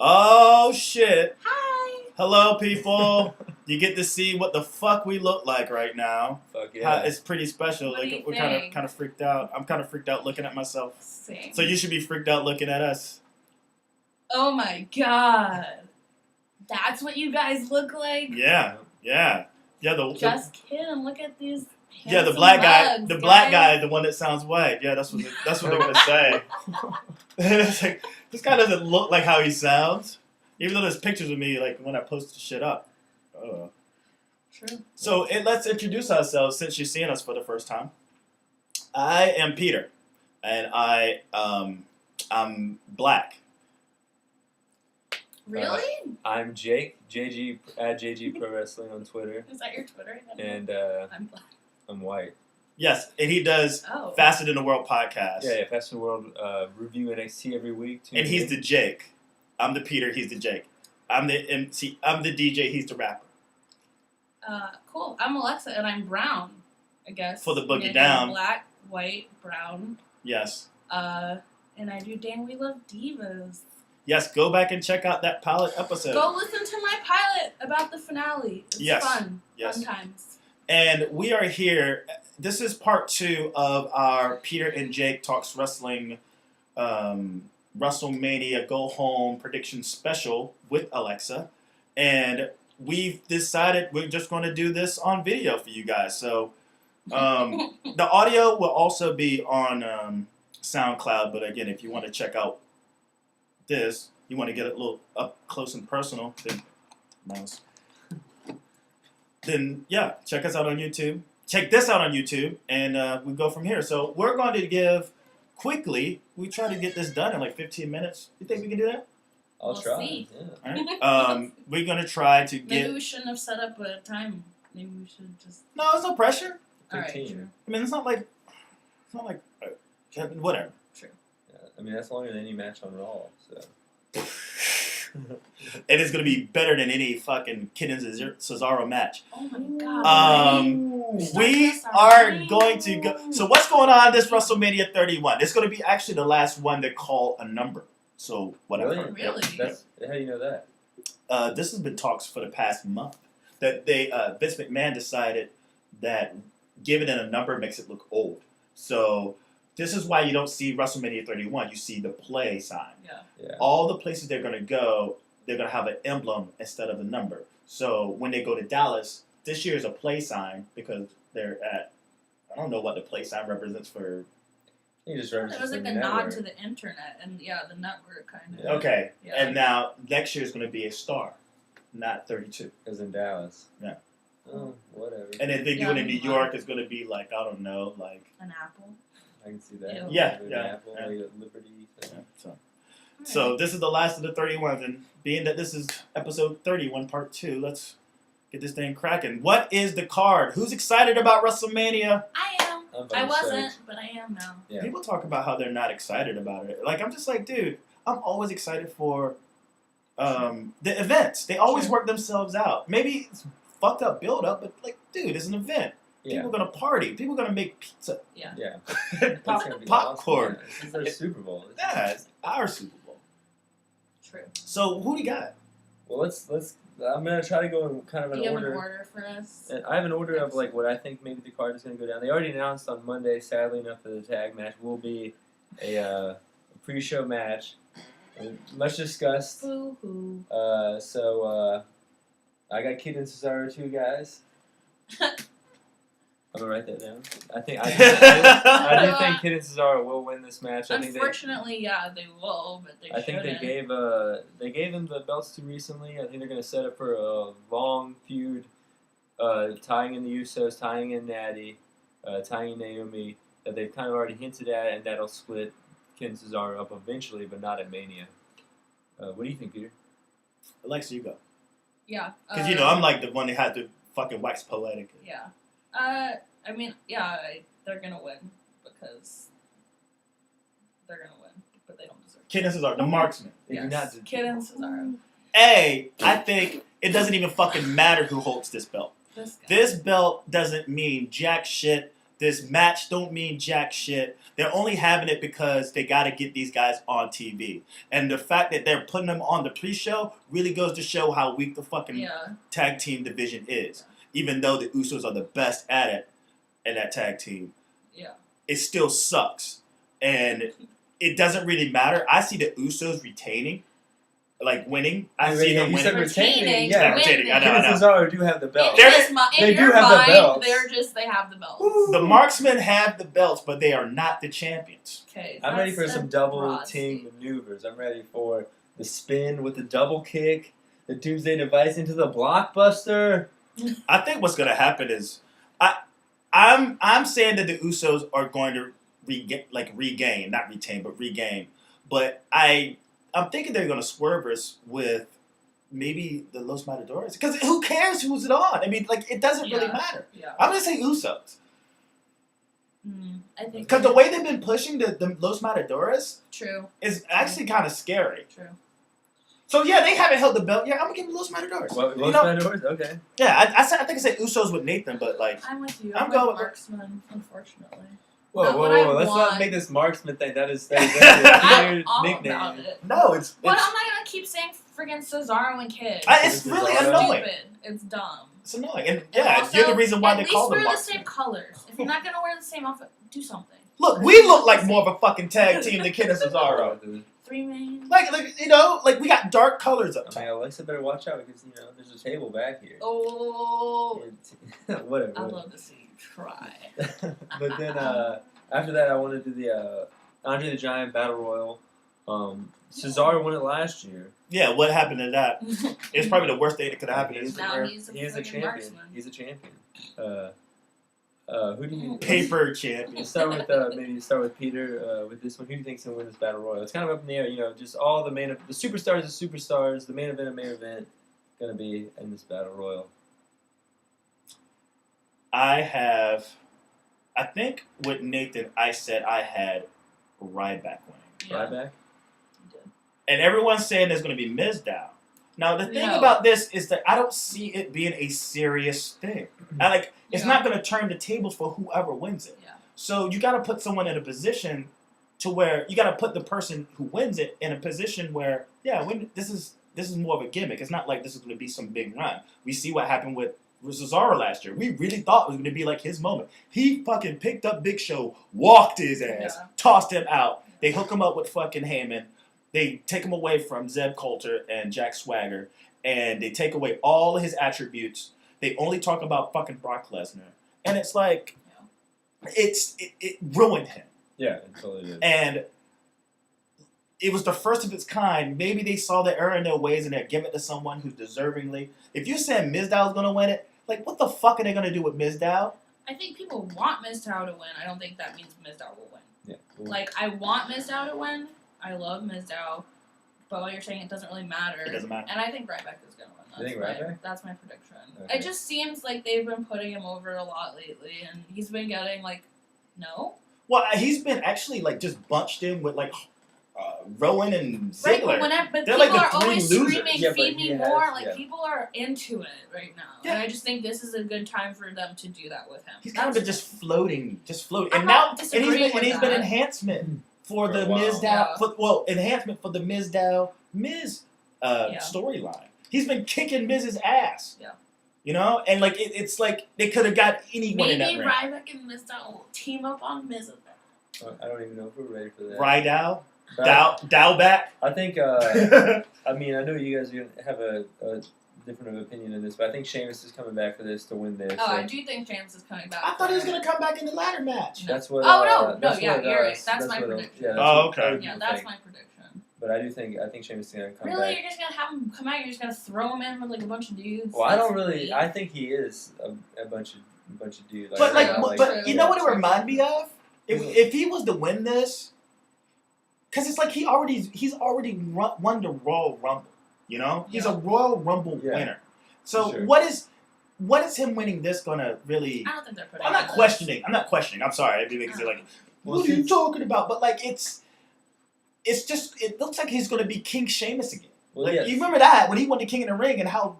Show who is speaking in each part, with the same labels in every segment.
Speaker 1: Oh shit.
Speaker 2: Hi.
Speaker 1: Hello people. You get to see what the fuck we look like right now.
Speaker 3: Fuck yeah.
Speaker 1: It's pretty special.
Speaker 2: What do
Speaker 1: Like
Speaker 2: you
Speaker 1: we're
Speaker 2: think?
Speaker 1: kind of freaked out. I'm kind of freaked out looking at myself.
Speaker 2: Same.
Speaker 1: So you should be freaked out looking at us.
Speaker 2: Oh my god. That's what you guys look like?
Speaker 1: Yeah.
Speaker 2: Just kidding. Look at these
Speaker 1: The
Speaker 2: handsome
Speaker 1: black guy,
Speaker 2: mugs,
Speaker 1: the black
Speaker 2: guys.
Speaker 1: guy, the one that sounds white. Yeah, that's what they're gonna say. It's like, this guy doesn't look like how he sounds, even though there's pictures of me like when I post the shit up.
Speaker 2: True.
Speaker 1: So let's introduce ourselves since you're seeing us for the first time. I am Peter, and I'm black.
Speaker 2: Really?
Speaker 3: I'm Jake, JG at JG Pro Wrestling on Twitter,
Speaker 2: Is that your Twitter?
Speaker 3: and
Speaker 2: I'm black.
Speaker 3: I'm white.
Speaker 1: Yes, and he does
Speaker 2: Oh.
Speaker 1: Faster Than the World podcast.
Speaker 3: Yeah, Fast and World review NXT every week.
Speaker 1: And he's the Jake. I'm the Peter. He's the Jake. I'm the MC. I'm the DJ. He's the rapper.
Speaker 2: Cool. I'm Alexa, and I'm brown, I guess.
Speaker 1: For the boogie
Speaker 2: Yeah,
Speaker 1: down.
Speaker 2: Black, white, brown.
Speaker 1: Yes.
Speaker 2: And I do Dang We Love Divas.
Speaker 1: Yes, go back and check out that pilot episode.
Speaker 2: Go listen to my pilot about the finale. It's
Speaker 1: Yes.
Speaker 2: fun.
Speaker 1: Yes.
Speaker 2: Fun times.
Speaker 1: And we are here. This is part 2 of our Peter and Jake Talks Wrestling Wrestlemania Go Home Prediction Special with Alexa. And we've decided we're just going to do this on video for you guys. So the audio will also be on SoundCloud. But again, if you want to check out this, you want to get a little up close and personal, then yeah, check us out on YouTube. Check this out on YouTube, and we go from here. So we're going to give quickly. We try to get this done in like 15 minutes. You think we can do that?
Speaker 3: I'll
Speaker 2: We'll
Speaker 3: try.
Speaker 2: see.
Speaker 3: Yeah.
Speaker 1: All right. We're going to try to
Speaker 2: Maybe
Speaker 1: get.
Speaker 2: we shouldn't have set up a time. Maybe we should just.
Speaker 1: No, there's no pressure.
Speaker 2: Alright,
Speaker 3: 15.
Speaker 2: true.
Speaker 1: I mean, it's not like whatever.
Speaker 2: True.
Speaker 3: Yeah. I mean, that's longer than any match on Raw. So.
Speaker 1: It is going to be better than any fucking Kid and Cesaro match.
Speaker 2: Oh my god.
Speaker 1: We are going to go. So what's going on this WrestleMania 31? It's going to be actually the last one to call a number. So whatever.
Speaker 2: Really?
Speaker 3: That's, how do you know that?
Speaker 1: This has been talks for the past month. That they Vince McMahon decided that giving it a number makes it look old. So this is why you don't see WrestleMania 31. You see the play sign.
Speaker 3: Yeah.
Speaker 1: All the places they're going to go, they're going to have an emblem instead of a number. So when they go to Dallas, this year is a play sign because they're at, I don't know what the play sign represents for.
Speaker 3: You just
Speaker 2: It
Speaker 3: reference
Speaker 2: was like
Speaker 3: the
Speaker 2: a nod
Speaker 3: network.
Speaker 2: to the internet and the network kind of.
Speaker 3: Yeah.
Speaker 1: Okay.
Speaker 2: Yeah.
Speaker 1: And now next year is going to be a star, not 32.
Speaker 3: Because in Dallas.
Speaker 1: Yeah.
Speaker 3: Oh, whatever.
Speaker 1: And if they do
Speaker 2: Yeah,
Speaker 1: it in New York, it's going to be like, I don't know, like.
Speaker 2: An apple.
Speaker 3: I can see that.
Speaker 2: Ew.
Speaker 1: Yeah,
Speaker 3: Maybe
Speaker 1: yeah,
Speaker 3: Apple,
Speaker 1: yeah.
Speaker 3: maybe Liberty.
Speaker 1: So this is the last of the 31s, and being that this is episode 31, part 2, let's get this thing cracking. What is the card? Who's excited about WrestleMania?
Speaker 2: I am.
Speaker 3: I'm
Speaker 2: I
Speaker 3: fucking
Speaker 2: wasn't,
Speaker 3: stoked.
Speaker 2: but I am now.
Speaker 3: Yeah.
Speaker 1: People talk about how they're not excited about it. Like, I'm just like, dude, I'm always excited for the events. They always
Speaker 2: Sure.
Speaker 1: work themselves out. Maybe it's fucked up build up, but like, dude, it's an event.
Speaker 3: Yeah.
Speaker 1: People are gonna party. People are gonna make pizza.
Speaker 3: Yeah.
Speaker 1: Pop-
Speaker 3: That's gonna be
Speaker 1: popcorn.
Speaker 3: Awesome. Yeah, this is their Super Bowl.
Speaker 1: Yeah, it's our Super Bowl.
Speaker 2: True.
Speaker 1: So who do you got?
Speaker 3: Well, let's. I'm gonna try to go in kind of
Speaker 2: Do
Speaker 3: an
Speaker 2: you have
Speaker 3: order.
Speaker 2: an order for us?
Speaker 3: And I have an order of like what I think maybe the card is going to go down. They already announced on Monday, sadly enough, that the tag match will be a pre-show match, much discussed.
Speaker 2: Boo hoo.
Speaker 3: So I got Kid and Cesaro, 2 guys. I'm gonna write that down. I do think Kid and Cesaro will win this match. I think
Speaker 2: Unfortunately, yeah, they will, but they
Speaker 3: I think
Speaker 2: shouldn't.
Speaker 3: they gave him the belts too recently. I think they're going to set up for a long feud, tying in the Usos, tying in Natty, tying in Naomi, that they've kind of already hinted at, and that'll split Ken and Cesaro up eventually, but not at Mania. What do you think, Peter?
Speaker 1: Alexa, you go.
Speaker 2: Yeah.
Speaker 1: Because you know I'm like the one that had to fucking wax poetic.
Speaker 2: Yeah. I mean, yeah, they're gonna win because they're gonna win, but they don't deserve it.
Speaker 1: Kid and Cesaro, the marksman.
Speaker 3: They do
Speaker 2: Yes.
Speaker 3: not-
Speaker 2: Kid and Cesaro.
Speaker 1: I think it doesn't even fucking matter who holds this belt.
Speaker 2: This guy.
Speaker 1: This belt doesn't mean jack shit. This match don't mean jack shit. They're only having it because they got to get these guys on TV. And the fact that they're putting them on the pre-show really goes to show how weak the fucking tag team division is. Even though the Usos are the best at it in that tag team, it still sucks. And it doesn't really matter. I see the Usos retaining, like winning. I see them winning.
Speaker 3: Retaining.
Speaker 1: Yeah, retaining. I know.
Speaker 3: Cesaro do have the belt.
Speaker 2: They do have the belts. They have the belts.
Speaker 1: The Marksmen have the belts, but they are not the champions.
Speaker 2: Okay,
Speaker 3: I'm ready for some double team maneuvers. I'm ready for the spin with the double kick, the Doomsday Device into the blockbuster.
Speaker 1: I think what's going to happen is, I'm saying that the Usos are going to regain, not retain, but regain. But I'm thinking they're going to swerve us with maybe the Los Matadores. Because who cares who's it on? I mean, like, it doesn't really matter.
Speaker 2: Yeah.
Speaker 1: I'm going to say Usos.
Speaker 2: I think
Speaker 1: because the way they've been pushing the Los Matadores is actually kind of scary.
Speaker 2: True.
Speaker 1: So yeah, they haven't held the belt. Yeah, I'm gonna give them Los Matadores.
Speaker 3: Los Matadores, okay.
Speaker 1: Yeah, I think I said Usos with Nathan, but like
Speaker 2: I'm with you.
Speaker 1: I'm going with
Speaker 2: Marksman, unfortunately.
Speaker 3: Whoa! Let's not make this Marksman thing. That is a weird nickname.
Speaker 2: About it.
Speaker 1: No, it's.
Speaker 2: But I'm not gonna keep saying friggin' Cesaro and Kid.
Speaker 1: It's really annoying.
Speaker 2: Stupid. It's dumb.
Speaker 1: It's annoying, and also, you're the reason why they call them.
Speaker 2: At least wear the same colors. If you're not gonna wear the same outfit, do something.
Speaker 1: Look, we look like more of a fucking tag team than Kid and Cesaro.
Speaker 2: 3 main.
Speaker 1: Like we got dark colors up top.
Speaker 3: I mean, Alexa better watch out because there's a table back here.
Speaker 2: Oh.
Speaker 3: Whatever.
Speaker 2: I'd love to see you try.
Speaker 3: But then after that, I want to do the Andre the Giant Battle Royal. Cesaro won it last year.
Speaker 1: Yeah, what happened to that? It's probably the worst thing that could have happened.
Speaker 2: He's a champion. Marksman.
Speaker 3: He's a champion. Who do you
Speaker 1: paper champion?
Speaker 3: Let's start with Peter with this one. Who do you think's gonna win this battle royal? It's kind of up in the air, just all the superstars of superstars, the main event, gonna be in this battle royal.
Speaker 1: I think with Nathan, I said I had Ryback winning.
Speaker 3: Yeah. Ryback.
Speaker 1: And everyone's saying there's going to be Mizdow. Now, the thing about this is that I don't see it being a serious thing. It's not going to turn the tables for whoever wins it.
Speaker 2: Yeah.
Speaker 1: So you got to put someone in a position to where you got to put the person who wins it in a position where, this is more of a gimmick. It's not like this is going to be some big run. We see what happened with Cesaro last year. We really thought it was going to be like his moment. He fucking picked up Big Show, walked his ass, tossed him out. They hook him up with fucking Heyman. They take him away from Zeb Coulter and Jack Swagger, and they take away all of his attributes. They only talk about fucking Brock Lesnar, and it's like, it ruined him.
Speaker 3: Yeah, it totally did.
Speaker 1: And it was the first of its kind. Maybe they saw the error in their ways and they're giving it to someone who's deservingly. If you said Mizdow is going to win it, like, what the fuck are they going to do with Mizdow?
Speaker 2: I think people want Mizdow to win. I don't think that means Mizdow will win.
Speaker 3: Yeah.
Speaker 2: Like, I want Mizdow to win. I love Mizdow, but what you're saying, it doesn't really matter.
Speaker 1: It doesn't matter.
Speaker 2: And I think Ryback is going to win.
Speaker 3: You think Ryback?
Speaker 2: That's my prediction.
Speaker 3: Okay.
Speaker 2: It just seems like they've been putting him over a lot lately, and he's been getting, no?
Speaker 1: Well, he's been actually, just bunched in with, Rowan and Ziggler.
Speaker 2: Right, but
Speaker 1: they're
Speaker 2: people
Speaker 1: the
Speaker 2: are
Speaker 1: three
Speaker 2: always
Speaker 1: losers.
Speaker 2: screaming, feed me more. People are into it right now. Yeah. And I just think this is a good time for them to do that with him.
Speaker 1: He's kind of been just floating.
Speaker 2: I'm
Speaker 1: And
Speaker 2: not
Speaker 1: now,
Speaker 2: disagreeing with
Speaker 1: he's been enhancement for the Mizdow. Enhancement for the Mizdow Miz storyline. He's been kicking Miz's ass.
Speaker 2: Yeah.
Speaker 1: And it's like they could have got anyone in that ring.
Speaker 2: Maybe Ryback and Mizdow will team up on Miz.
Speaker 3: I don't even know if we're ready for that.
Speaker 1: Rydow? Dow back?
Speaker 3: I think, I know you guys are going to have a different opinion in this, but I think Sheamus is coming back for this to win this.
Speaker 2: Oh, I do think Sheamus is coming back.
Speaker 1: I thought he was going to come back in the ladder match.
Speaker 3: That's what.
Speaker 2: You're right. That's my prediction.
Speaker 1: Okay.
Speaker 2: Yeah, that's my prediction.
Speaker 3: But I think Sheamus is going to come back.
Speaker 2: Really? You're just going to have him come out? You're just going to throw him in with a bunch of dudes?
Speaker 3: Well, I don't really. I think he is a bunch of dudes.
Speaker 1: But you know what it reminds me of? If he was to win this, because it's like he's already won the Royal Rumble. He's a Royal Rumble winner. So what is him winning this gonna really?
Speaker 2: I don't think they're putting.
Speaker 1: I'm not questioning. I'm sorry. Because they're like, what are you talking about? But it's just it looks like he's gonna be King Sheamus again. You remember that when he won the King of the Ring and how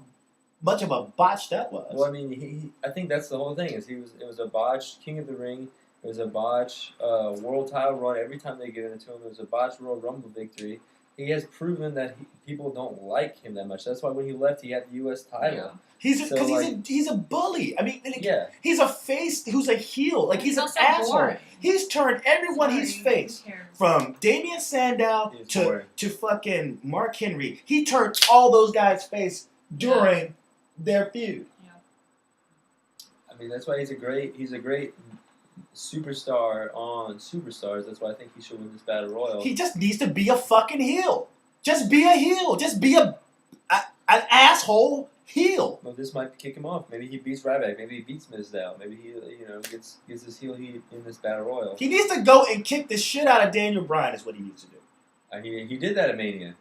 Speaker 1: much of a botch that was.
Speaker 3: Well, I mean, I think that's the whole thing. It was a botched King of the Ring. It was a botched world title run. Every time they give it to him, it was a botched Royal Rumble victory. He has proven that people don't like him that much. That's why when he left, he had the U.S. title.
Speaker 2: Yeah.
Speaker 1: He's a bully. I mean,
Speaker 3: Yeah.
Speaker 1: he's a face who's a heel. Like he's an
Speaker 2: also
Speaker 1: asshole.
Speaker 2: boring.
Speaker 1: He's turned everyone he's faced.
Speaker 2: Who cares?
Speaker 1: From Damian Sandow
Speaker 3: He's
Speaker 1: to
Speaker 3: boring.
Speaker 1: fucking Mark Henry. He turned all those guys' face during their feud.
Speaker 3: I mean, that's why he's a great superstar on Superstars. That's why I think he should win this Battle Royal.
Speaker 1: He just needs to be a fucking heel. Just be a heel. Just be an asshole heel.
Speaker 3: Well, this might kick him off. Maybe he beats Ryback. Maybe he beats Mizdow. Maybe he, gets his heel heat in this Battle Royal.
Speaker 1: He needs to go and kick the shit out of Daniel Bryan is what he needs to do.
Speaker 3: He did that at Mania.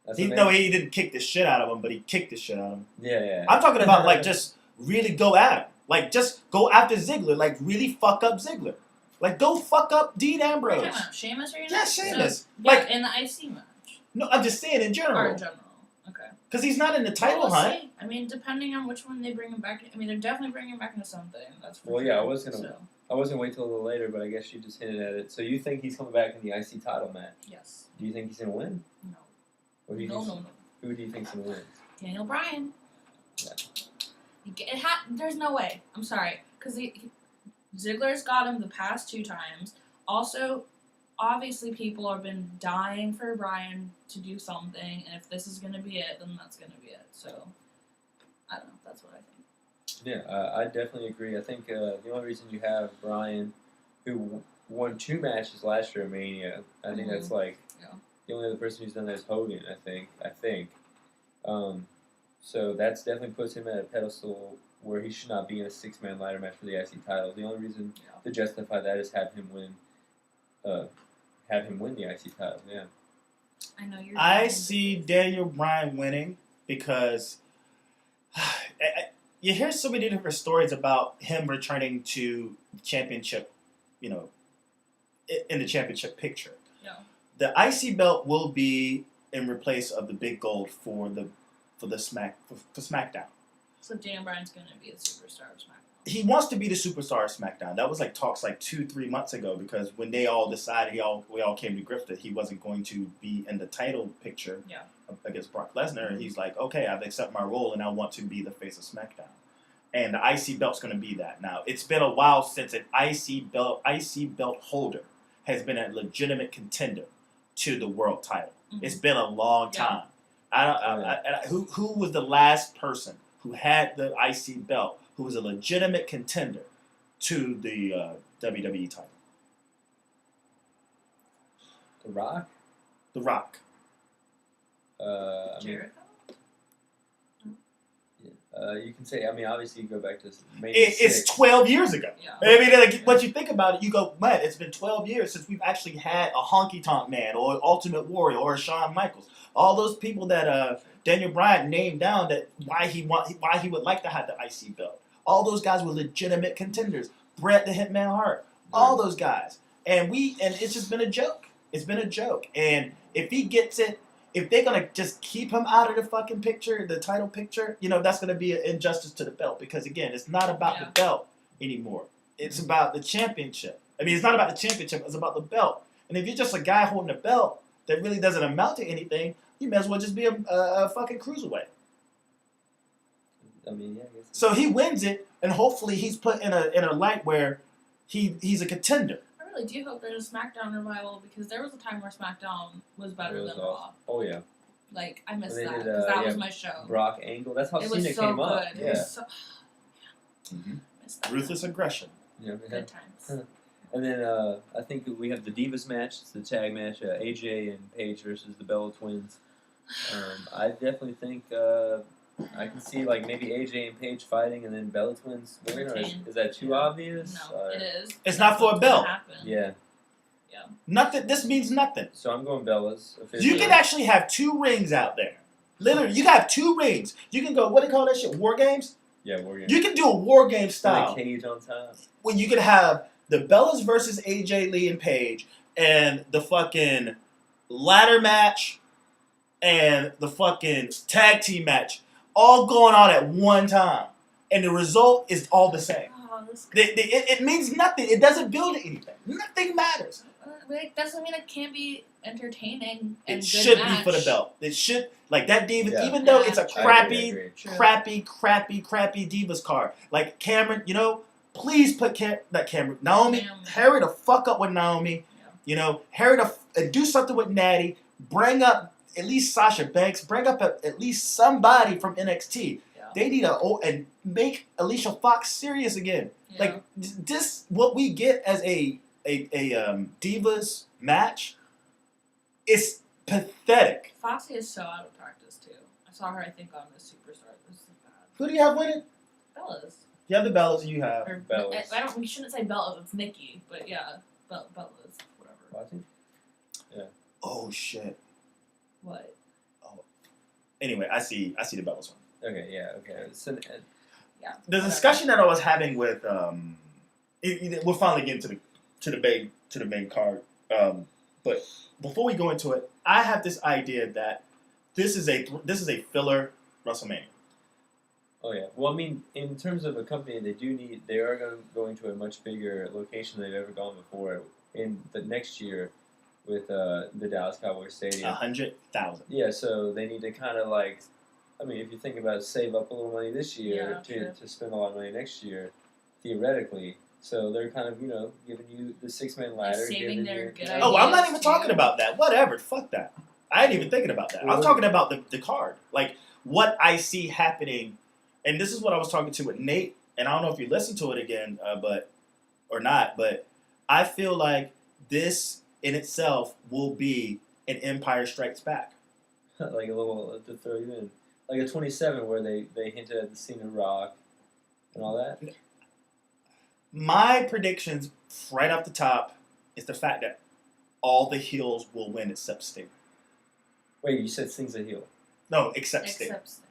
Speaker 3: That's
Speaker 1: He didn't kick the shit out of him, but he kicked the shit out of him.
Speaker 3: Yeah.
Speaker 1: I'm talking about like just really go at him. Like just go after Ziggler. Like really fuck up Ziggler. Like go fuck up Dean Ambrose.
Speaker 2: You're talking about Sheamus or you're
Speaker 1: Yeah,
Speaker 2: not?
Speaker 1: Sheamus.
Speaker 2: So,
Speaker 1: Like-
Speaker 2: in the IC match.
Speaker 1: No, I'm just saying in
Speaker 2: Or
Speaker 1: general.
Speaker 2: in general. Okay.
Speaker 1: Because he's not in the title
Speaker 2: Well, we'll
Speaker 1: hunt.
Speaker 2: see. I mean, depending on which one they bring him back. I mean, they're definitely bringing him back into something. That's for
Speaker 3: Well,
Speaker 2: sure.
Speaker 3: yeah, I was gonna-
Speaker 2: So,
Speaker 3: I wasn't wait till a little later, but I guess you just hinted at it. So you think he's coming back in the IC title match?
Speaker 2: yes.
Speaker 3: Do you think he's gonna win?
Speaker 2: No.
Speaker 3: Or do you
Speaker 2: No,
Speaker 3: think,
Speaker 2: no, no.
Speaker 3: Who do you think's gonna win?
Speaker 2: Daniel Bryan.
Speaker 3: Yeah.
Speaker 2: There's no way. I'm sorry. Because Ziggler's got him the past 2 times. Also, obviously people have been dying for Bryan to do something, and if this is going to be it, then that's going to be it. So, I don't know. That's what I think.
Speaker 3: Yeah, I definitely agree. I think the only reason you have Bryan, who won 2 matches last year at Mania, I think that's like the only other person who's done that is Hogan. I think. So that's definitely puts him at a pedestal where he should not be in a 6-man ladder match for the IC title. The only reason to justify that is have him win the IC title. Yeah.
Speaker 2: I know you're.
Speaker 1: I see Daniel Bryan winning because you hear so many different stories about him returning to the championship, in the championship picture.
Speaker 2: Yeah.
Speaker 1: The IC belt will be in replace of the big gold for SmackDown.
Speaker 2: So Daniel Bryan's going to be the superstar of SmackDown.
Speaker 1: He wants to be the superstar of SmackDown. That was like talks like 2-3 months ago because when they all decided, we all came to grips that he wasn't going to be in the title picture against Brock Lesnar. And he's like, okay, I've accepted my role and I want to be the face of SmackDown. And the IC belt's going to be that. Now, it's been a while since an IC belt holder has been a legitimate contender to the world title.
Speaker 2: Mm-hmm.
Speaker 1: It's been a long time. Who was the last person who had the IC belt who was a legitimate contender to the WWE title?
Speaker 3: The Rock.
Speaker 1: The Rock.
Speaker 2: Jericho?
Speaker 3: You can say. I mean, obviously, you go back to Mania
Speaker 1: It's
Speaker 3: 6.
Speaker 1: 12 years ago.
Speaker 2: Yeah.
Speaker 1: I mean, like, once you think about it, you go, man, it's been 12 years since we've actually had a Honky Tonk Man or Ultimate Warrior or a Shawn Michaels. All those people that Daniel Bryan named down that why he would like to have the IC belt. All those guys were legitimate contenders. Bret the Hitman Hart. All those guys. And it's just been a joke. It's been a joke. And if he gets it, if they're going to just keep him out of the fucking picture, the title picture, that's going to be an injustice to the belt. Because, again, it's not about the belt anymore. It's about the championship. I mean, it's not about the championship. It's about the belt. And if you're just a guy holding a belt that really doesn't amount to anything, you may as well just be a fucking cruiserweight.
Speaker 3: I mean, yeah. I guess.
Speaker 1: So he wins it, and hopefully he's put in a light where he's a contender.
Speaker 2: I really do hope there's a SmackDown revival because there was a time where SmackDown was better than Raw.
Speaker 3: Oh, yeah.
Speaker 2: Like, I missed
Speaker 3: When
Speaker 2: that
Speaker 3: they did,
Speaker 2: because that was my show.
Speaker 3: Brock Angle. That's how
Speaker 2: It
Speaker 3: Cena
Speaker 2: was so
Speaker 3: came
Speaker 2: good.
Speaker 3: up.
Speaker 2: It was so... Missed that.
Speaker 1: Ruthless aggression.
Speaker 3: Yeah.
Speaker 2: Good times.
Speaker 3: And then I think we have the Divas match. It's the tag match. AJ and Paige versus the Bella Twins. I definitely think I can see like maybe AJ and Paige fighting and then Bella Twins winning. Or is that too obvious?
Speaker 2: No, it is.
Speaker 1: It's not for a belt.
Speaker 3: Yeah.
Speaker 1: Nothing. This means nothing.
Speaker 3: So I'm going Bella's. Officially.
Speaker 1: You can actually have 2 rings out there. Literally, you have 2 rings. You can go, what do they call that shit? War games?
Speaker 3: Yeah, War Games.
Speaker 1: You can do a War game
Speaker 3: And
Speaker 1: style.
Speaker 3: a cage on top.
Speaker 1: When you can have the Bellas versus AJ Lee and Paige and the fucking ladder match and the fucking tag team match all going on at one time, and the result is all the same.
Speaker 2: Oh, this
Speaker 1: It means nothing. It doesn't build anything. Nothing matters.
Speaker 2: It doesn't mean it can't be entertaining and
Speaker 1: It
Speaker 2: good
Speaker 1: should
Speaker 2: match.
Speaker 1: be for the belt. It should, like that Diva,
Speaker 4: Yeah.
Speaker 1: even though it's a
Speaker 2: True.
Speaker 1: crappy,
Speaker 3: agree.
Speaker 2: True.
Speaker 1: crappy Divas card. Like Cameron, please put Cameron, Naomi,
Speaker 2: Naomi.
Speaker 1: hurry the fuck up with Naomi.
Speaker 2: Yeah.
Speaker 1: Hurry to do something with Natty. Bring up at least Sasha Banks. Bring up at least somebody from NXT.
Speaker 2: Yeah.
Speaker 1: They need and make Alicia Fox serious again.
Speaker 2: Yeah.
Speaker 1: Like this, what we get as a Divas match is pathetic.
Speaker 2: Foxy is so out of practice too. I saw her, I think, on the Superstar. This is bad.
Speaker 1: Who do you have winning?
Speaker 2: Bellas.
Speaker 1: You have the Bellas. You have.
Speaker 2: Or,
Speaker 3: Bellas.
Speaker 2: We shouldn't say Bellas. It's Nikki, but yeah, Bellas. Whatever.
Speaker 3: Watching?
Speaker 1: Oh shit.
Speaker 2: What?
Speaker 1: Anyway, I see the Bellas one.
Speaker 3: Okay, yeah, okay. So,
Speaker 1: The discussion that I was having with we're finally getting to the main card. But before we go into it, I have this idea that this is a filler WrestleMania.
Speaker 3: oh yeah. Well, I mean, in terms of a company, they are going to a much bigger location than they've ever gone before in the next year with the Dallas Cowboys Stadium.
Speaker 1: 100,000.
Speaker 3: Yeah, so they need to kind of like, I mean, if you think about it, save up a little money this year
Speaker 2: Yeah,
Speaker 3: to spend a lot of money next year, theoretically. So they're kind of, giving you the 6-man ladder.
Speaker 2: Saving
Speaker 3: giving
Speaker 2: their
Speaker 3: you,
Speaker 2: good
Speaker 1: Oh, I'm not
Speaker 2: ideas,
Speaker 1: even
Speaker 2: too.
Speaker 1: talking about that. Whatever. Fuck that. I ain't even thinking about that. I'm talking about the card. Like what I see happening, and this is what I was talking to with Nate. And I don't know if you listened to it again, or not. But I feel like this in itself will be an Empire Strikes Back.
Speaker 3: like a little to throw you in. Like a 27 where they hinted at the scene of Rock and all that.
Speaker 1: My predictions right off the top is the fact that all the heels will win except Sting.
Speaker 3: Wait, you said Sting's a heel.
Speaker 1: No, except Sting.
Speaker 2: Except Sting.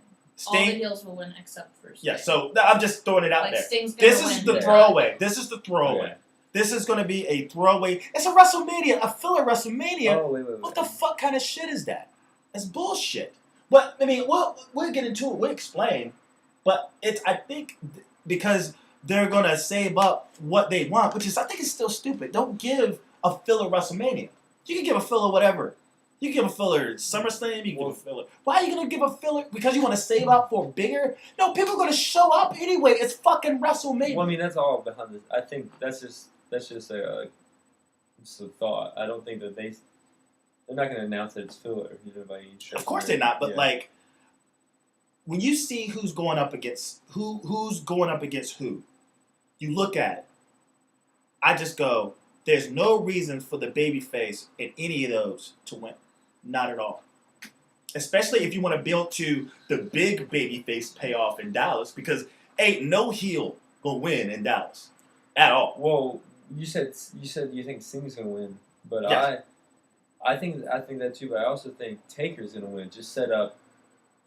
Speaker 2: All the
Speaker 1: Sting.
Speaker 2: heels will win except for Sting.
Speaker 1: Yeah, so I'm just throwing it out
Speaker 2: like
Speaker 1: there.
Speaker 2: Sting's gonna
Speaker 1: This
Speaker 2: win.
Speaker 1: is the
Speaker 3: Yeah.
Speaker 1: throwaway. This is the throwaway.
Speaker 3: Okay.
Speaker 1: This is going to be a throwaway. It's a WrestleMania, a filler WrestleMania.
Speaker 3: Oh, wait.
Speaker 1: What the fuck kind of shit is that? That's bullshit. But I mean, we'll get into it. We'll explain. But I think because they're gonna save up what they want, which is I think is still stupid. Don't give a filler WrestleMania. You can give a filler whatever. You can give a filler SummerSlam. You can give a filler. Why are you gonna give a filler? Because you want to save up for bigger? No, people are gonna show up anyway. It's fucking WrestleMania.
Speaker 3: Well, I mean, that's all behind this. I think that's just a thought. I don't think that they're not going to announce that it's filler, by any stretch.
Speaker 1: Of course they're not, but
Speaker 3: Yeah.
Speaker 1: like when you see who's going up against who, you look at it. I just go, there's no reason for the babyface in any of those to win. Not at all. Especially if you want to build to the big babyface payoff in Dallas, because ain't no heel gonna win in Dallas at all.
Speaker 3: Well, you said you think Sting's going to win, but
Speaker 1: Yes.
Speaker 3: I think that too. But I also think Taker's going to win. Just set up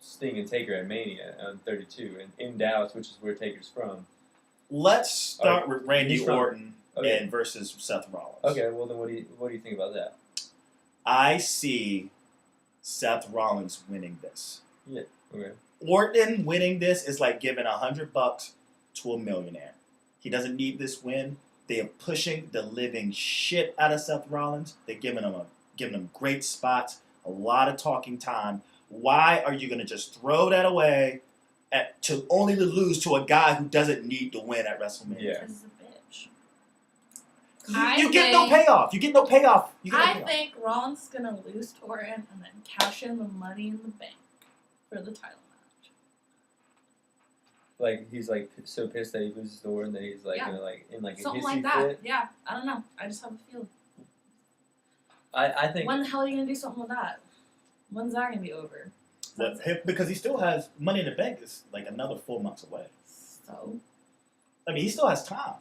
Speaker 3: Sting and Taker at Mania on 32 and in Dallas, which is where Taker's from.
Speaker 1: Let's start with Randy
Speaker 3: He's from-
Speaker 1: Orton
Speaker 3: Okay.
Speaker 1: and versus Seth Rollins.
Speaker 3: Okay, well then, what do you think about that?
Speaker 1: I see Seth Rollins winning this.
Speaker 3: Okay.
Speaker 1: Orton winning this is like giving $100 to a millionaire. He doesn't need this win. They are pushing the living shit out of Seth Rollins. They're giving him great spots, a lot of talking time. Why are you going to just throw that away to only lose to a guy who doesn't need to win at WrestleMania?
Speaker 3: Yeah.
Speaker 2: Because he's a bitch.
Speaker 1: You get no payoff. You get no payoff.
Speaker 2: I think Rollins is gonna lose to Orton and then cash in the Money in the Bank for the title match.
Speaker 3: Like he's like so pissed that he loses the Orton that he's like
Speaker 2: Yeah.
Speaker 3: gonna like in like a
Speaker 2: Something
Speaker 3: hissy
Speaker 2: like that.
Speaker 3: fit.
Speaker 2: Yeah, I don't know. I just have a feeling.
Speaker 3: I think
Speaker 2: When the hell are you gonna do something with that? When's that gonna be over?
Speaker 1: Because he still has Money in the Bank is like another 4 months away.
Speaker 2: So
Speaker 1: I mean, he still has time.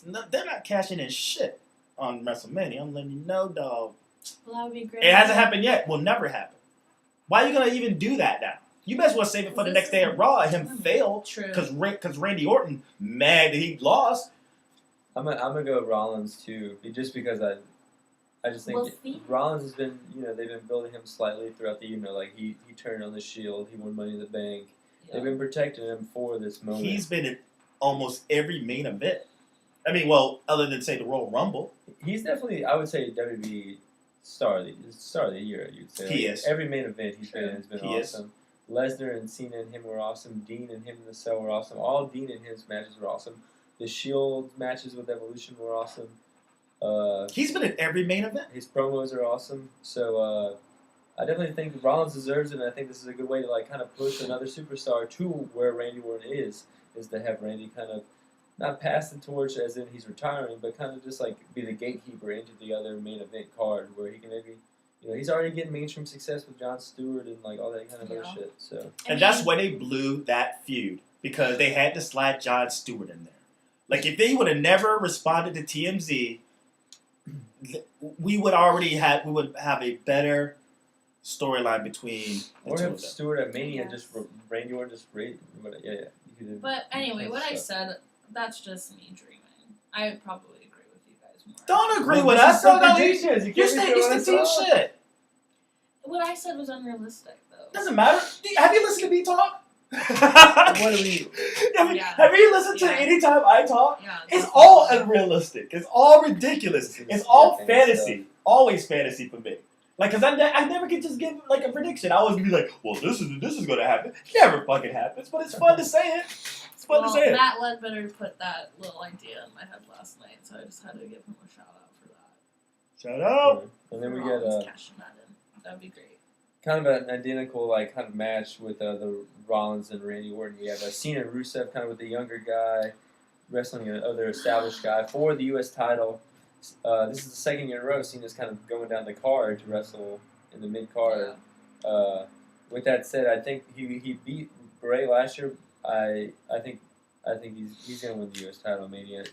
Speaker 1: No, they're not cashing in shit on WrestleMania. I'm letting you know, dog.
Speaker 2: well, that would be great.
Speaker 1: It hasn't happened yet. Will never happen. Why are you gonna even do that now? You might as well save it for the next day at Raw. Him fail
Speaker 2: True.
Speaker 1: because Randy Orton mad that he lost.
Speaker 3: I'm gonna go Rollins too, just because I just think
Speaker 2: We'll see.
Speaker 3: Rollins has been they've been building him slightly throughout the like he turned on the Shield, he won Money in the Bank, They've been protecting him for this moment.
Speaker 1: He's been in almost every main event. I mean, well, other than say the Royal Rumble.
Speaker 3: He's definitely, I would say, WWE star of the year. You'd say
Speaker 1: He is.
Speaker 3: Every main event he's been in has been
Speaker 1: He is.
Speaker 3: awesome. Lesnar and Cena and him were awesome. Dean and him in the Cell were awesome. All Dean and his matches were awesome. The Shield matches with Evolution were awesome.
Speaker 1: He's been in every main event.
Speaker 3: His promos are awesome. So I definitely think Rollins deserves it, and I think this is a good way to kind of push another superstar to where Randy Orton is to have Randy kind of not pass the torch as in he's retiring, but kind of just be the gatekeeper into the other main event card where he can maybe, he's already getting mainstream success with Jon Stewart and all that kind of other shit. So
Speaker 1: And that's why they blew that feud, because they had to slide Jon Stewart in there. If they would have never responded to TMZ, we would have a better storyline between the
Speaker 3: or
Speaker 1: two
Speaker 3: have
Speaker 1: of them.
Speaker 3: Stewart at Mania
Speaker 2: Yes.
Speaker 3: just Randy Orton just raid. Yeah.
Speaker 2: But anyway, what I said, that's just me dreaming. I probably agree with you guys more.
Speaker 1: Don't agree
Speaker 3: Well,
Speaker 1: with
Speaker 3: this
Speaker 1: us.
Speaker 3: is
Speaker 1: Don't
Speaker 3: some
Speaker 1: know.
Speaker 3: predictions. You
Speaker 1: You're
Speaker 3: can't be
Speaker 1: saying
Speaker 3: throwing
Speaker 1: it's the
Speaker 3: us
Speaker 1: team
Speaker 3: off.
Speaker 1: shit.
Speaker 2: What I said was unrealistic, though.
Speaker 1: Doesn't matter. Have you listened to me talk?
Speaker 3: What do we?
Speaker 1: Have you listened to
Speaker 2: Yeah.
Speaker 1: any time I talk?
Speaker 2: Yeah,
Speaker 1: It's all unrealistic. It's all ridiculous. It's all
Speaker 3: Yeah,
Speaker 1: fantasy. Always fantasy for me. Cause I never can just give a prediction. I always be like, well, this is gonna happen. Never fucking happens, but it's fun to say it. It's fun to say it.
Speaker 2: Matt Ledbetter put that little idea in my head last night, so I just had to give him a shout out for that.
Speaker 1: Shout out.
Speaker 3: And then we
Speaker 2: Rollins
Speaker 3: got
Speaker 2: cashing that in. That'd be great.
Speaker 3: kind of an identical kind of match with the Rollins and Randy Orton. We have Cena and Rusev kind of with the younger guy wrestling another established guy for the U.S. title. This is the second year in a row Cena's kind of going down the card to wrestle in the mid card. With that said, I think he beat Bray last year. I think he's going to win the U.S. title Mania.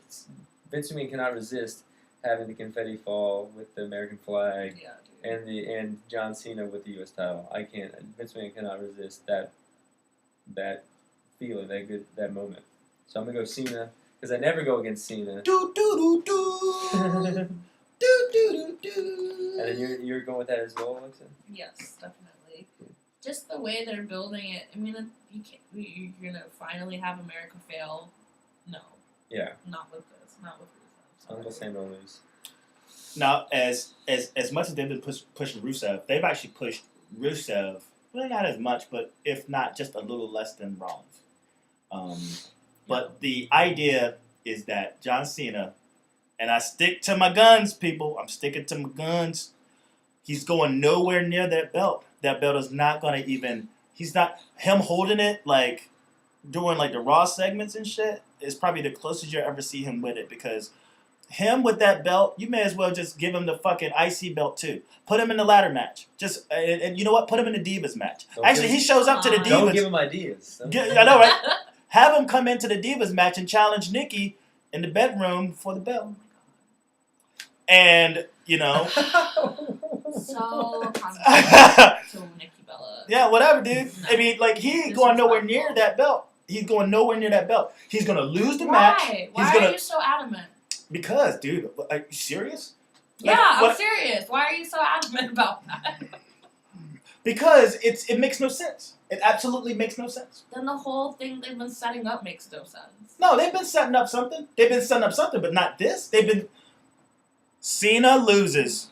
Speaker 3: Vince McMahon cannot resist having the confetti fall with the American flag.
Speaker 2: Yeah, dude.
Speaker 3: And John Cena with the U.S. title. I can't. Vince McMahon cannot resist that feeling, that moment. So I'm gonna go Cena because I never go against Cena.
Speaker 1: Do do do do. Do do do do.
Speaker 3: And then you're going with that as well, Alexa?
Speaker 2: Yes, definitely. Just the way they're building it. I mean, you can't. You're gonna finally have America fail. No.
Speaker 3: Yeah.
Speaker 2: Not with this. Not with Rusev.
Speaker 3: Uncle Sam don't lose.
Speaker 1: Now, as much as they've been pushing Rusev, they've actually pushed Rusev. Well, not as much, but if not, just a little less than Rollins. But the idea is that John Cena, and I stick to my guns, people. I'm sticking to my guns. He's going nowhere near that belt. That belt is not going to even. He's not him holding it doing the Raw segments and shit. Is probably the closest you'll ever see him with it, because him with that belt, you may as well just give him the fucking IC belt too. Put him in the ladder match. Just and you know what? Put him in the Divas match. Actually, he shows up to the Divas.
Speaker 3: Don't give him ideas.
Speaker 1: I know, right? Have him come into the Divas match and challenge Nikki in the bedroom for the belt. And
Speaker 2: So controversial. Nikki Bella.
Speaker 1: yeah, whatever, dude.
Speaker 2: No.
Speaker 1: I mean, he ain't going nowhere near that belt. He's going nowhere near that belt. He's gonna lose the match.
Speaker 2: Why are you so adamant?
Speaker 1: Because, dude, are you serious?
Speaker 2: Yeah, I'm serious. Why are you so adamant about that?
Speaker 1: Because it makes no sense. It absolutely makes no sense.
Speaker 2: Then the whole thing they've been setting up makes no sense.
Speaker 1: No, they've been setting up something. But not this. Cena loses,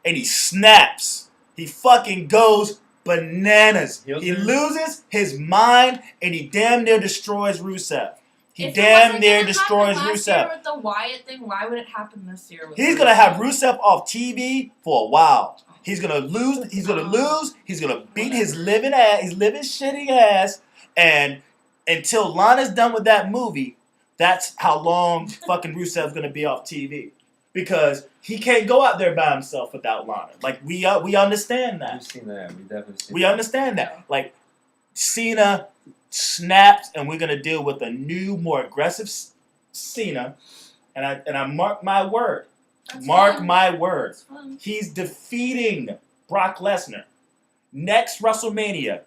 Speaker 1: and he snaps. He fucking goes bananas. He loses his mind, and he damn near destroys Rusev. He damn near destroys Rusev.
Speaker 2: With the Wyatt thing, why would it happen this year?
Speaker 1: He's gonna have Rusev off TV for a while. He's gonna lose. He's gonna beat his living shitty ass, and until Lana's done with that movie, that's how long fucking Rusev's gonna be off TV, because he can't go out there by himself without Lana. We understand that.
Speaker 3: We've seen that. We definitely seen.
Speaker 1: We understand that. Cena snaps, and we're gonna deal with a new, more aggressive Cena, and I mark my word. My word. He's defeating Brock Lesnar. Next WrestleMania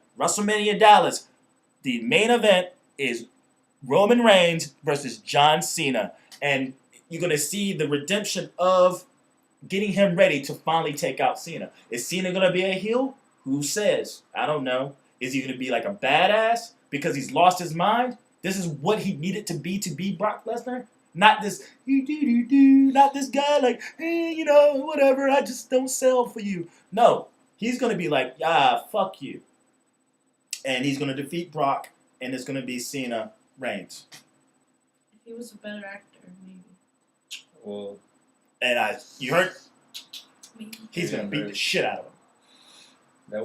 Speaker 1: Dallas, the main event is Roman Reigns versus John Cena. And you're going to see the redemption of getting him ready to finally take out Cena. Is Cena going to be a heel? Who says? I don't know. Is he going to be like a badass because he's lost his mind? This is what he needed to be Brock Lesnar? Not this, not this guy like, hey, you know, whatever, I just don't sell for you. No, he's going to be like, fuck you. And he's going to defeat Brock, and it's going to be Cena Reigns.
Speaker 2: If he was a better actor, maybe.
Speaker 3: Well,
Speaker 1: And you heard?
Speaker 2: Maybe.
Speaker 1: He's going to beat the shit out of him.
Speaker 3: that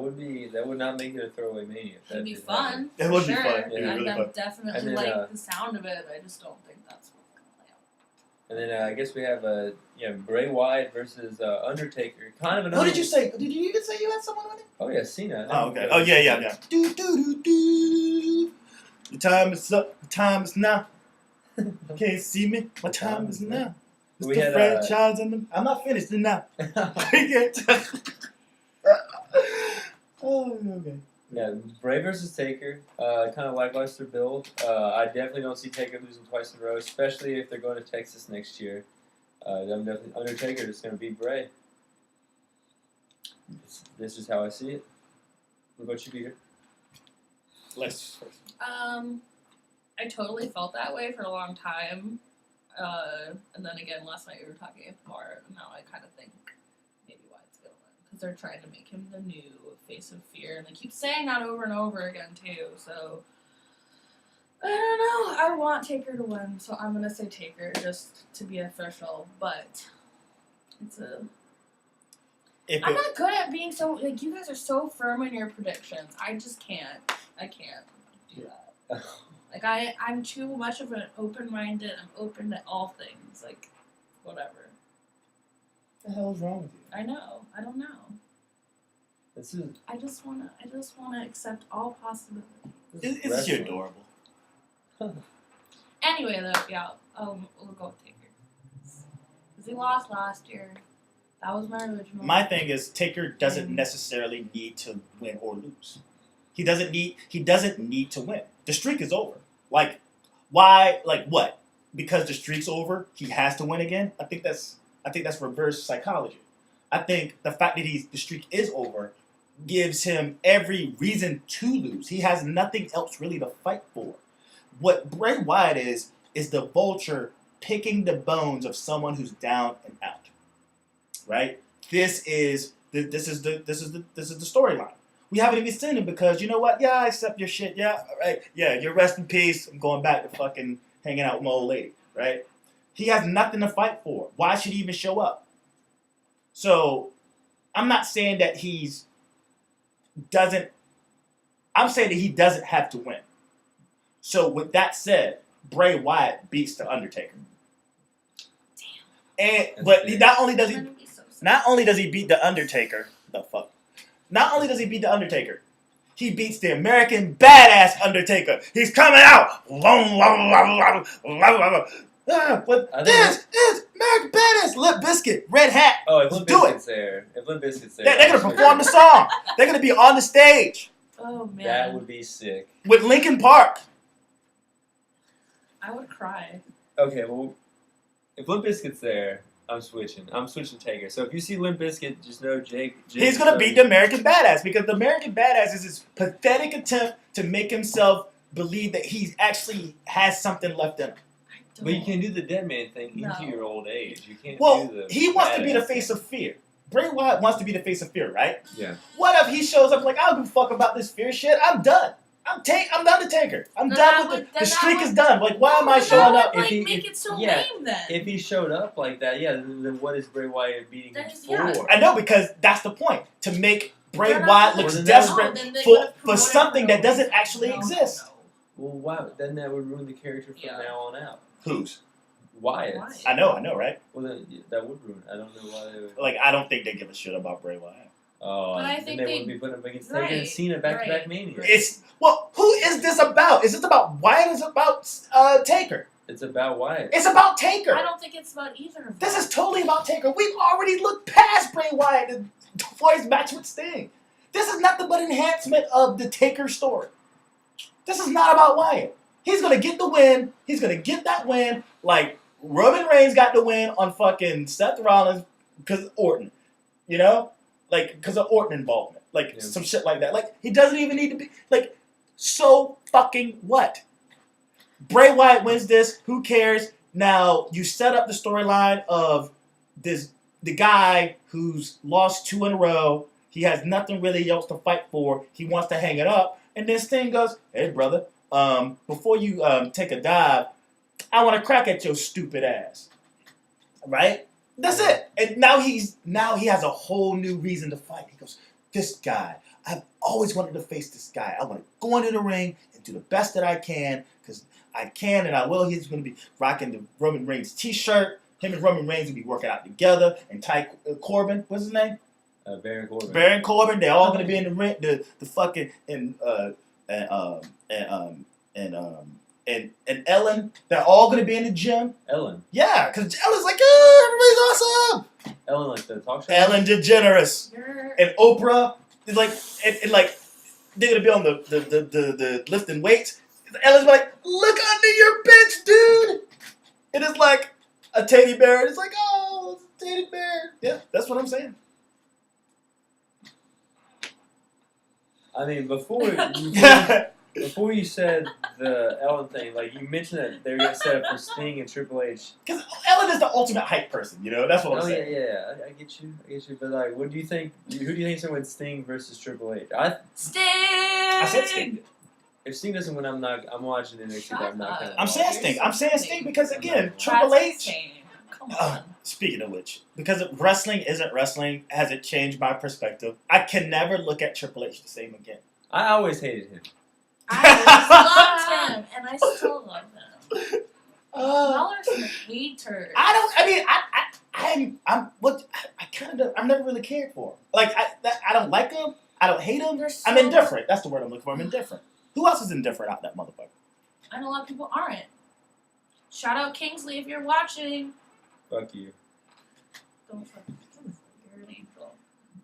Speaker 3: would not make it a throwaway Mania. if that
Speaker 2: It'd be
Speaker 3: did
Speaker 2: fun.
Speaker 3: happen.
Speaker 1: It would be
Speaker 2: sure.
Speaker 1: fun. It'd be really
Speaker 2: I
Speaker 1: fun.
Speaker 2: definitely
Speaker 3: And then,
Speaker 2: like the sound of it. I just don't think that's what's gonna play out.
Speaker 3: And then I guess we have Bray Wyatt versus Undertaker. Kind of an.
Speaker 1: What did you say? Did you even say you had someone on it?
Speaker 3: Oh yeah, Cena.
Speaker 1: Oh, okay. Oh, yeah. Do, do, do, do. The time is up. The time is now. Can't see me. My time is now. It's
Speaker 3: We
Speaker 1: the
Speaker 3: had,
Speaker 1: franchise and the... I'm not finished now. Oh, okay.
Speaker 3: Yeah, Bray versus Taker. Kind of lackluster build. I definitely don't see Taker losing twice in a row, especially if they're going to Texas next year. I'm definitely Undertaker is going to beat Bray. This is how I see it. What about you, Peter?
Speaker 1: Let's first.
Speaker 2: I totally felt that way for a long time. And then again, last night we were talking at the bar, and now I kind of think maybe Wyatt's gonna win because they're trying to make him the new face of fear, and they keep saying that over and over again too. So I don't know. I want Taker to win, so I'm gonna say Taker just to be official. But it's a. I'm not good at being so like you guys are so firm in your predictions. I just can't. I can't do that. Like I'm too much of an open-minded. I'm open to all things. Like, whatever.
Speaker 1: What the hell is wrong with you?
Speaker 2: I know. I don't know.
Speaker 3: This is.
Speaker 2: I just wanna accept all possibilities.
Speaker 1: It's
Speaker 3: wrestling.
Speaker 1: you're adorable.
Speaker 2: Anyway, though, yeah, we'll go with Taker. Because he lost last year. That was my original.
Speaker 1: My thing is Taker doesn't necessarily need to win or lose. He doesn't need to win. The streak is over. Like, why? Like what? Because the streak's over, he has to win again. I think that's reverse psychology. I think the fact that the streak is over gives him every reason to lose. He has nothing else really to fight for. What Bray Wyatt is the vulture picking the bones of someone who's down and out. Right? This is the storyline. We haven't even seen him because, you know what? Yeah, I accept your shit. Yeah, all right. Yeah, you're rest in peace. I'm going back to fucking hanging out with my old lady, right? He has nothing to fight for. Why should he even show up? So, I'm not saying that I'm saying that he doesn't have to win. So, with that said, Bray Wyatt beats The Undertaker. Damn. But not only does he beat The Undertaker, Not only does he beat The Undertaker, he beats the American badass Undertaker. He's coming out. But this is American badass. Limp Bizkit, red hat.
Speaker 3: Oh, if Limp
Speaker 1: do
Speaker 3: Bizkit's there. If Limp Bizkit's there.
Speaker 1: They're going to perform the song. They're going to be on the stage.
Speaker 2: Oh, man.
Speaker 3: That would be sick.
Speaker 1: With Linkin Park.
Speaker 2: I would cry.
Speaker 3: Okay, well, if Limp Bizkit's there, I'm switching Taker. So if you see Limp Bizkit, just know Jake
Speaker 1: He's going to beat the American Badass because the American Badass is his pathetic attempt to make himself believe that he actually has something left in him.
Speaker 3: But you can't do the dead man thing
Speaker 2: No.
Speaker 3: into your old age. You can't
Speaker 1: Well,
Speaker 3: do the
Speaker 1: he wants to be the
Speaker 3: badass
Speaker 1: face
Speaker 3: thing.
Speaker 1: of fear. Bray Wyatt wants to be the face of fear, right?
Speaker 3: Yeah.
Speaker 1: What if he shows up like, I don't give a fuck about this fear shit. I'm done. I'm done to Taker. I'm
Speaker 2: Then
Speaker 1: done
Speaker 2: that
Speaker 1: with
Speaker 2: would-
Speaker 1: the
Speaker 2: then
Speaker 1: streak
Speaker 2: that
Speaker 1: is
Speaker 2: would-
Speaker 1: done. Like, why am I
Speaker 2: Then
Speaker 1: showing
Speaker 2: that
Speaker 1: up?
Speaker 2: would,
Speaker 3: If he-
Speaker 2: make it so
Speaker 3: yeah,
Speaker 2: lame then.
Speaker 3: If he showed up like that, then what is Bray Wyatt beating him for?
Speaker 2: Yeah.
Speaker 1: I know, because that's the point. To make Bray
Speaker 2: They're not
Speaker 1: Wyatt
Speaker 2: gonna
Speaker 1: look
Speaker 3: do that.
Speaker 1: desperate
Speaker 2: No, then they
Speaker 1: for
Speaker 2: would've promoted
Speaker 1: something that
Speaker 2: Bray
Speaker 1: doesn't
Speaker 2: Wyatt.
Speaker 1: actually
Speaker 2: No,
Speaker 1: exist.
Speaker 3: Well, wow, then that would ruin the character from
Speaker 2: Yeah.
Speaker 3: now on out.
Speaker 1: Whose?
Speaker 3: Wyatt's.
Speaker 2: Wyatt.
Speaker 1: I know, right?
Speaker 3: Well, then, that would ruin it. I don't know why they would.
Speaker 1: Like, I don't think they give a shit about Bray Wyatt.
Speaker 3: Oh,
Speaker 2: But I
Speaker 3: then
Speaker 2: think
Speaker 3: they
Speaker 2: they-
Speaker 3: wouldn't be putting him against
Speaker 2: Right,
Speaker 3: Taker and Cena back-to-back
Speaker 2: right.
Speaker 3: Mania.
Speaker 1: Who is this about? Is this about Wyatt or is it about Taker?
Speaker 3: It's about Wyatt.
Speaker 1: It's about Taker.
Speaker 2: I don't think it's about either of them.
Speaker 1: This is totally about Taker. We've already looked past Bray Wyatt for his match with Sting. This is nothing but enhancement of the Taker story. This is not about Wyatt. He's going to get the win. He's going to get that win like Roman Reigns got the win on fucking Seth Rollins because of Orton. You know? Like, because of Orton involvement. Like some shit like that. Like he doesn't even need to be like so fucking what? Bray Wyatt wins this. Who cares? Now you set up the storyline of the guy who's lost 2 in a row. He has nothing really else to fight for. He wants to hang it up, and then Sting goes, "Hey brother, before you take a dive, I want to crack at your stupid ass." Right? That's it. And now he has a whole new reason to fight. He goes, "This guy, I've always wanted to face this guy. I want to go into the ring and do the best that I can because I can and I will." He's going to be rocking the Roman Reigns t-shirt. Him and Roman Reigns will be working out together. And Ty Corbin, what's his name?
Speaker 3: Baron Corbin.
Speaker 1: Baron Corbin. They're all going to be in the ring. The fucking and Ellen. They're all going to be in the gym.
Speaker 3: Ellen.
Speaker 1: Yeah, because Ellen's like, oh, everybody's awesome.
Speaker 3: Ellen, like the talk show.
Speaker 1: Ellen DeGeneres and Oprah. Is like and like they're going to be on the lifting weights. Ellen's like, look under your bench, dude. It is like a teddy bear. It's like, oh, it's a teddy bear. Yeah, that's what I'm saying.
Speaker 3: I mean, before you said the Ellen thing, like you mentioned that they were gonna set up for Sting and Triple H.
Speaker 1: Because Ellen is the ultimate hype person, you know. That's what I'm saying.
Speaker 3: Yeah. I get you. But like, what do you think? Who do you think's gonna win, Sting versus Triple H?
Speaker 2: Sting.
Speaker 1: I said Sting.
Speaker 3: If Sting doesn't win, I'm watching the next I'm not gonna.
Speaker 1: I'm saying Sting. I'm saying Sting because again,
Speaker 3: That's
Speaker 1: Triple H.
Speaker 2: Come on.
Speaker 1: Speaking of which, because wrestling isn't wrestling, has it changed my perspective? I can never look at Triple H the same again.
Speaker 3: I always hated him.
Speaker 2: I loved him, and I still love him. Y'all are some haters.
Speaker 1: I've never really cared for him. Like, I don't like him. I don't hate him.
Speaker 2: So
Speaker 1: I'm indifferent. That's the word I'm looking for. I'm indifferent. Who else is indifferent out that motherfucker?
Speaker 2: I know a lot of people aren't. Shout out Kingsley if you're watching.
Speaker 3: Fuck you.
Speaker 2: Don't fuck you're an angel.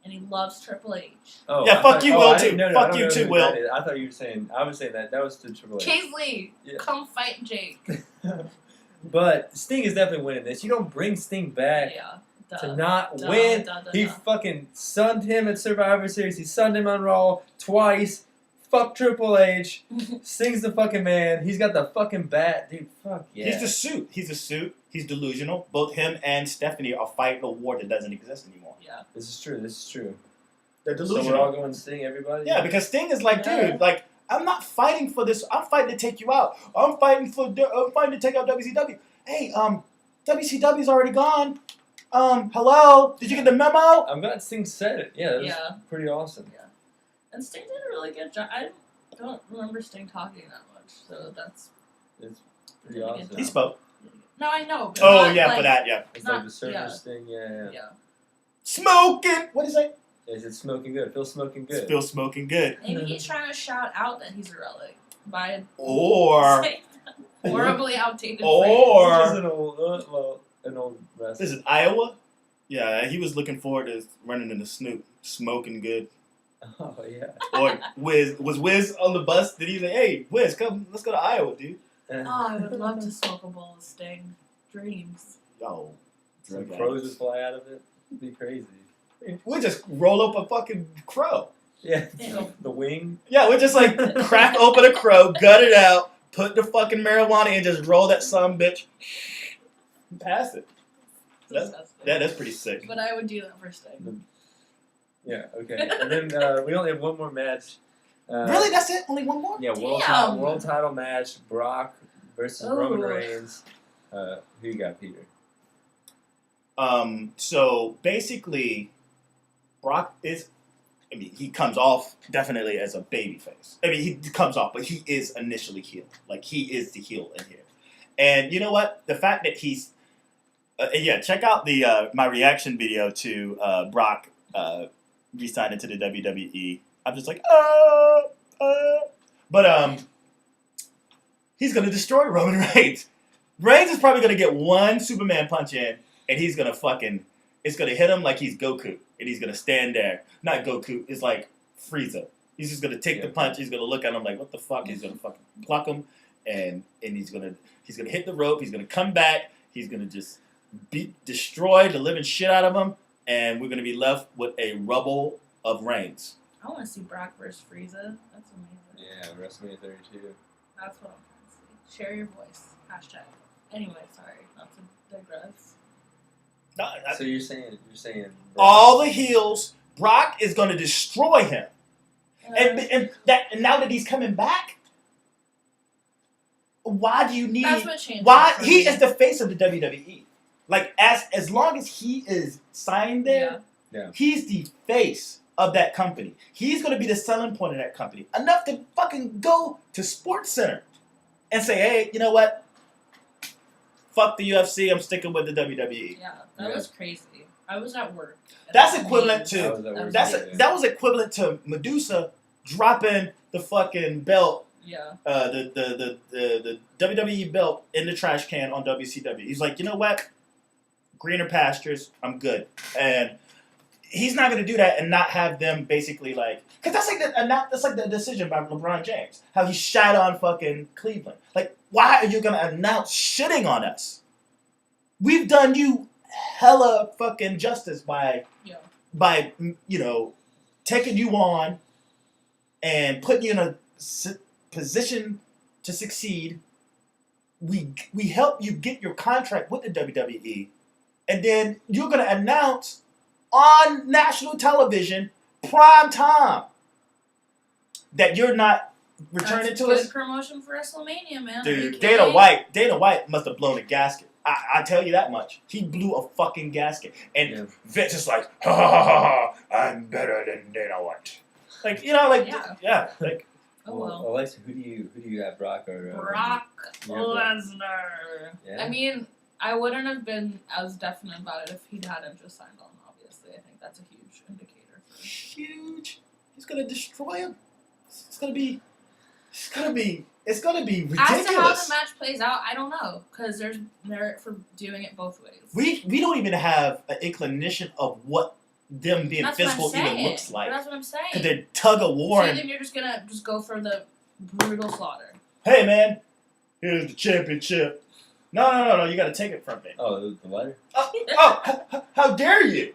Speaker 2: And he loves Triple H.
Speaker 3: Oh,
Speaker 1: yeah, fuck you, Will, too. Fuck you, too, Will.
Speaker 3: I thought you were saying, I was saying that was to Triple H.
Speaker 2: Kingsley, come fight Jake.
Speaker 3: But Sting is definitely winning this. You don't bring Sting back to not win. He fucking sunned him at Survivor Series. He sunned him on Raw twice. Fuck Triple H. Sting's the fucking man. He's got the fucking bat. Dude, fuck yeah.
Speaker 1: He's a suit. He's delusional. Both him and Stephanie are fighting a war that doesn't exist anymore.
Speaker 2: Yeah.
Speaker 3: This is true.
Speaker 1: They're delusional.
Speaker 3: So we're all going Sting, everybody?
Speaker 1: Yeah, because Sting is like, dude, like, I'm not fighting for this. I'm fighting to take you out. I'm fighting to take out WCW. Hey, WCW's already gone. Hello? Did you get the memo?
Speaker 3: I'm glad Sting said it. Yeah, that was pretty awesome.
Speaker 2: Yeah. And Sting did a really good job. I don't remember Sting talking that much, so
Speaker 3: It's pretty awesome.
Speaker 1: He spoke.
Speaker 2: No, I know. But
Speaker 1: Oh,
Speaker 2: not,
Speaker 1: yeah,
Speaker 2: like,
Speaker 1: for that, yeah.
Speaker 3: It's like the service thing, yeah.
Speaker 1: Smoking! What is it?
Speaker 3: Is it smoking good? Feels smoking good.
Speaker 1: Still smoking good.
Speaker 2: Maybe he's trying to shout out that he's a relic by
Speaker 1: Or
Speaker 2: horribly outdated
Speaker 1: Or
Speaker 3: This is an old wrestler.
Speaker 1: This is Iowa? Yeah, he was looking forward to running into Snoop, smoking good.
Speaker 3: Oh, yeah.
Speaker 1: Or Wiz. Was Wiz on the bus? Did he say, hey, Wiz, come, let's go to Iowa, dude?
Speaker 2: Oh, I would love to smoke a bowl of Sting. Dreams.
Speaker 1: Yo.
Speaker 3: Some crows would fly out of it. It'd be crazy.
Speaker 1: We'll just roll up a fucking crow.
Speaker 3: Yeah, the wing.
Speaker 1: Yeah, we'll just like crack open a crow, gut it out, put the fucking marijuana in, just roll that son bitch, and pass it. That's pretty sick.
Speaker 2: But I would do that for Sting.
Speaker 3: Yeah, okay. And then we only have one more match.
Speaker 1: Really? That's it? Only one more?
Speaker 3: Yeah, world title match. Brock versus Roman Reigns. Who you got, Peter?
Speaker 1: So basically, Brock is, he comes off definitely as a babyface. He comes off, but he is initially heel. Like, he is the heel in here. And you know what? The fact that he's, check out the my reaction video to Brock re-signing to the WWE. I'm just like, But he's going to destroy Roman Reigns. Reigns is probably going to get one Superman punch in, and he's going to it's going to hit him like he's Goku. And he's going to stand there. Not Goku, it's like Frieza. He's just going to take the punch. He's going to look at him like, what the fuck? He's going to fucking pluck him, and he's going to hit the rope. He's going to come back. He's going to just destroy the living shit out of him, and we're going to be left with a rubble of Reigns.
Speaker 2: I want to see Brock versus Frieza. That's amazing.
Speaker 3: Yeah, WrestleMania 32.
Speaker 2: That's what I'm trying to see. Share your voice. Hashtag. Anyway, sorry, not to digress.
Speaker 3: So you're saying
Speaker 1: all the heels, Brock is going to destroy him. And now that he's coming back, why do you need?
Speaker 2: That's what changed.
Speaker 1: Why he is the face of the WWE? Like as long as he is signed there, he's the face of that company. He's going to be the selling point of that company. Enough to fucking go to Sports Center and say, hey, you know what? Fuck the UFC. I'm sticking with the WWE.
Speaker 2: Yeah, that was crazy. I was at work.
Speaker 1: That's equivalent to that was equivalent to Medusa dropping the fucking belt.
Speaker 2: Yeah.
Speaker 1: The WWE belt in the trash can on WCW. He's like, you know what? Greener pastures. I'm good. And he's not going to do that and not have them basically like, because that's like the decision by LeBron James, how he shat on fucking Cleveland. Like, why are you going to announce shitting on us? We've done you hella fucking justice by taking you on and putting you in a position to succeed. We help you get your contract with the WWE, and then you're going to announce on national television, prime time, that you're not returning to us.
Speaker 2: Good promotion for WrestleMania, man.
Speaker 1: Dude, Dana White must have blown a gasket. I tell you that much. He blew a fucking gasket. And Vince is like, ha ha ha ha, I'm better than Dana White. Like, like,
Speaker 2: oh well.
Speaker 3: Alexa, who do you have, Brock or
Speaker 2: Brock Lesnar?
Speaker 3: Yeah.
Speaker 2: I mean, I wouldn't have been as definite about it if he hadn't just signed on. Obviously, I think that's a huge indicator.
Speaker 1: Huge. He's gonna destroy him. It's gonna be ridiculous.
Speaker 2: As to how the match plays out, I don't know, because there's merit for doing it both ways.
Speaker 1: We don't even have an inclination of what them being physical even looks like.
Speaker 2: That's what I'm saying.
Speaker 1: Because they're tug of war.
Speaker 2: So then you're just gonna go for the brutal slaughter.
Speaker 1: Hey man, here's the championship. No, you gotta take it from me.
Speaker 3: Oh, the letter?
Speaker 1: How dare you?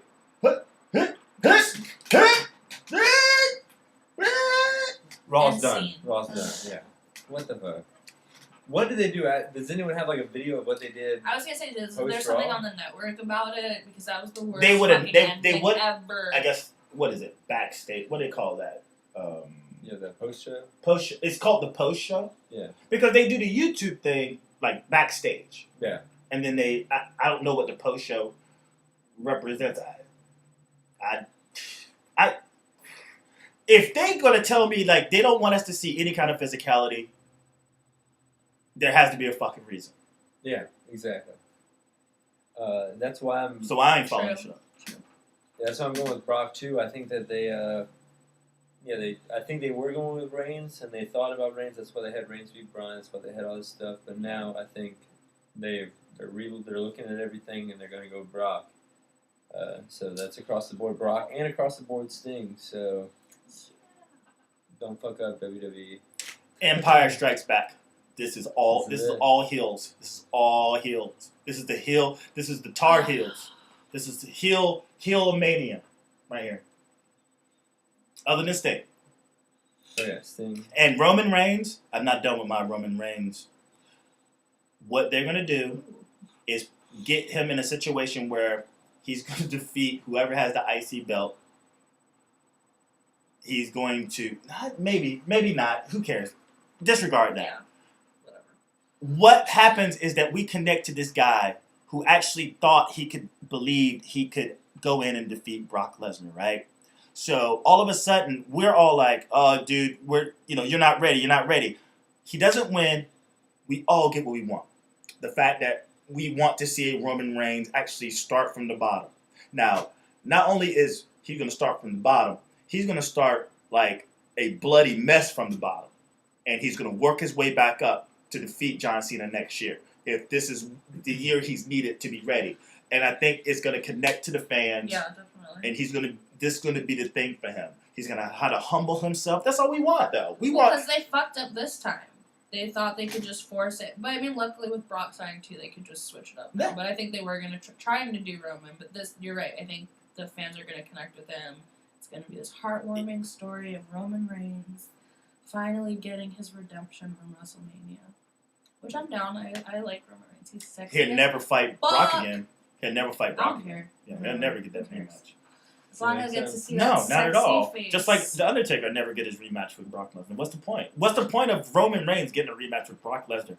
Speaker 3: Raw's done. Yeah. What the fuck? What did they do? Does anyone have like a video of what they did?
Speaker 2: I was gonna say there's something on the network about it because that was the worst.
Speaker 1: They would
Speaker 2: ever.
Speaker 1: I guess what is it? Backstage. What do they call that?
Speaker 3: The post show.
Speaker 1: It's called the post show.
Speaker 3: Yeah.
Speaker 1: Because they do the YouTube thing like backstage.
Speaker 3: Yeah.
Speaker 1: And then I don't know what the post show represents. If they're gonna tell me like they don't want us to see any kind of physicality, there has to be a fucking reason.
Speaker 3: Yeah, exactly. That's why I'm.
Speaker 1: So I ain't following shit up.
Speaker 3: That's why I'm going with Brock too. I think that I think they were going with Reigns, and they thought about Reigns. That's why they had Reigns beat Braun. That's why they had all this stuff. But now I think they're looking at everything, and they're going to go Brock. So that's across the board Brock and across the board Sting. So don't fuck up WWE.
Speaker 1: Empire Strikes Back. This is all heels. This is all heels. This is the heel. This is the Tar Heels. This is the heel of Mania right here. Other than Sting.
Speaker 3: Oh yeah, Sting.
Speaker 1: And Roman Reigns, I'm not done with my Roman Reigns. What they're going to do is get him in a situation where he's going to defeat whoever has the IC belt. He's going to, maybe not, who cares? Disregard that.
Speaker 2: Yeah, whatever.
Speaker 1: What happens is that we connect to this guy who actually thought he could believe he could go in and defeat Brock Lesnar, right? So all of a sudden, we're all like, oh, dude, you're not ready. He doesn't win. We all get what we want. The fact that we want to see Roman Reigns actually start from the bottom. Now, not only is he going to start from the bottom, he's going to start like a bloody mess from the bottom. And he's going to work his way back up to defeat John Cena next year. If this is the year he's needed to be ready. And I think it's going to connect to the fans.
Speaker 2: Yeah, definitely.
Speaker 1: And this is going to be the thing for him. He's going to how to humble himself. That's all we want, though.
Speaker 2: Because they fucked up this time. They thought they could just force it. But, I mean, luckily with Brock signing, too, they could just switch it up.
Speaker 1: Yeah.
Speaker 2: But I think they were going to try to do Roman. But you're right. I think the fans are going to connect with him. It's going to be this heartwarming story of Roman Reigns finally getting his redemption from WrestleMania. Which I'm down. I like Roman Reigns. He's sexy.
Speaker 1: He'll never fight Brock
Speaker 2: fuck.
Speaker 1: again. He'll never fight
Speaker 2: I
Speaker 1: Brock
Speaker 2: don't
Speaker 1: again.
Speaker 2: care.
Speaker 1: Yeah, he'll never get that
Speaker 2: Who cares?
Speaker 1: rematch.
Speaker 2: As long as I get to see
Speaker 1: No,
Speaker 2: that
Speaker 1: not
Speaker 2: sexy
Speaker 1: at all.
Speaker 2: face.
Speaker 1: Just like The Undertaker never get his rematch with Brock Lesnar. What's the point? What's the point of Roman Reigns getting a rematch with Brock Lesnar?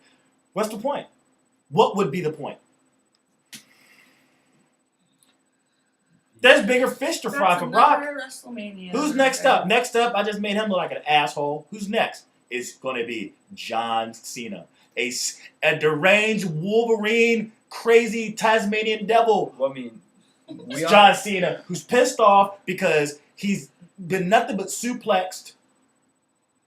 Speaker 1: What's the point? What would be the point? There's bigger fish to fry
Speaker 2: That's
Speaker 1: for Brock.
Speaker 2: another WrestleMania.
Speaker 1: Who's next up? Next up, I just made him look like an asshole. Who's next? It's going to be John Cena. A deranged Wolverine, crazy Tasmanian devil.
Speaker 3: Well, I mean,
Speaker 1: It's John Cena, who's pissed off because he's been nothing but suplexed.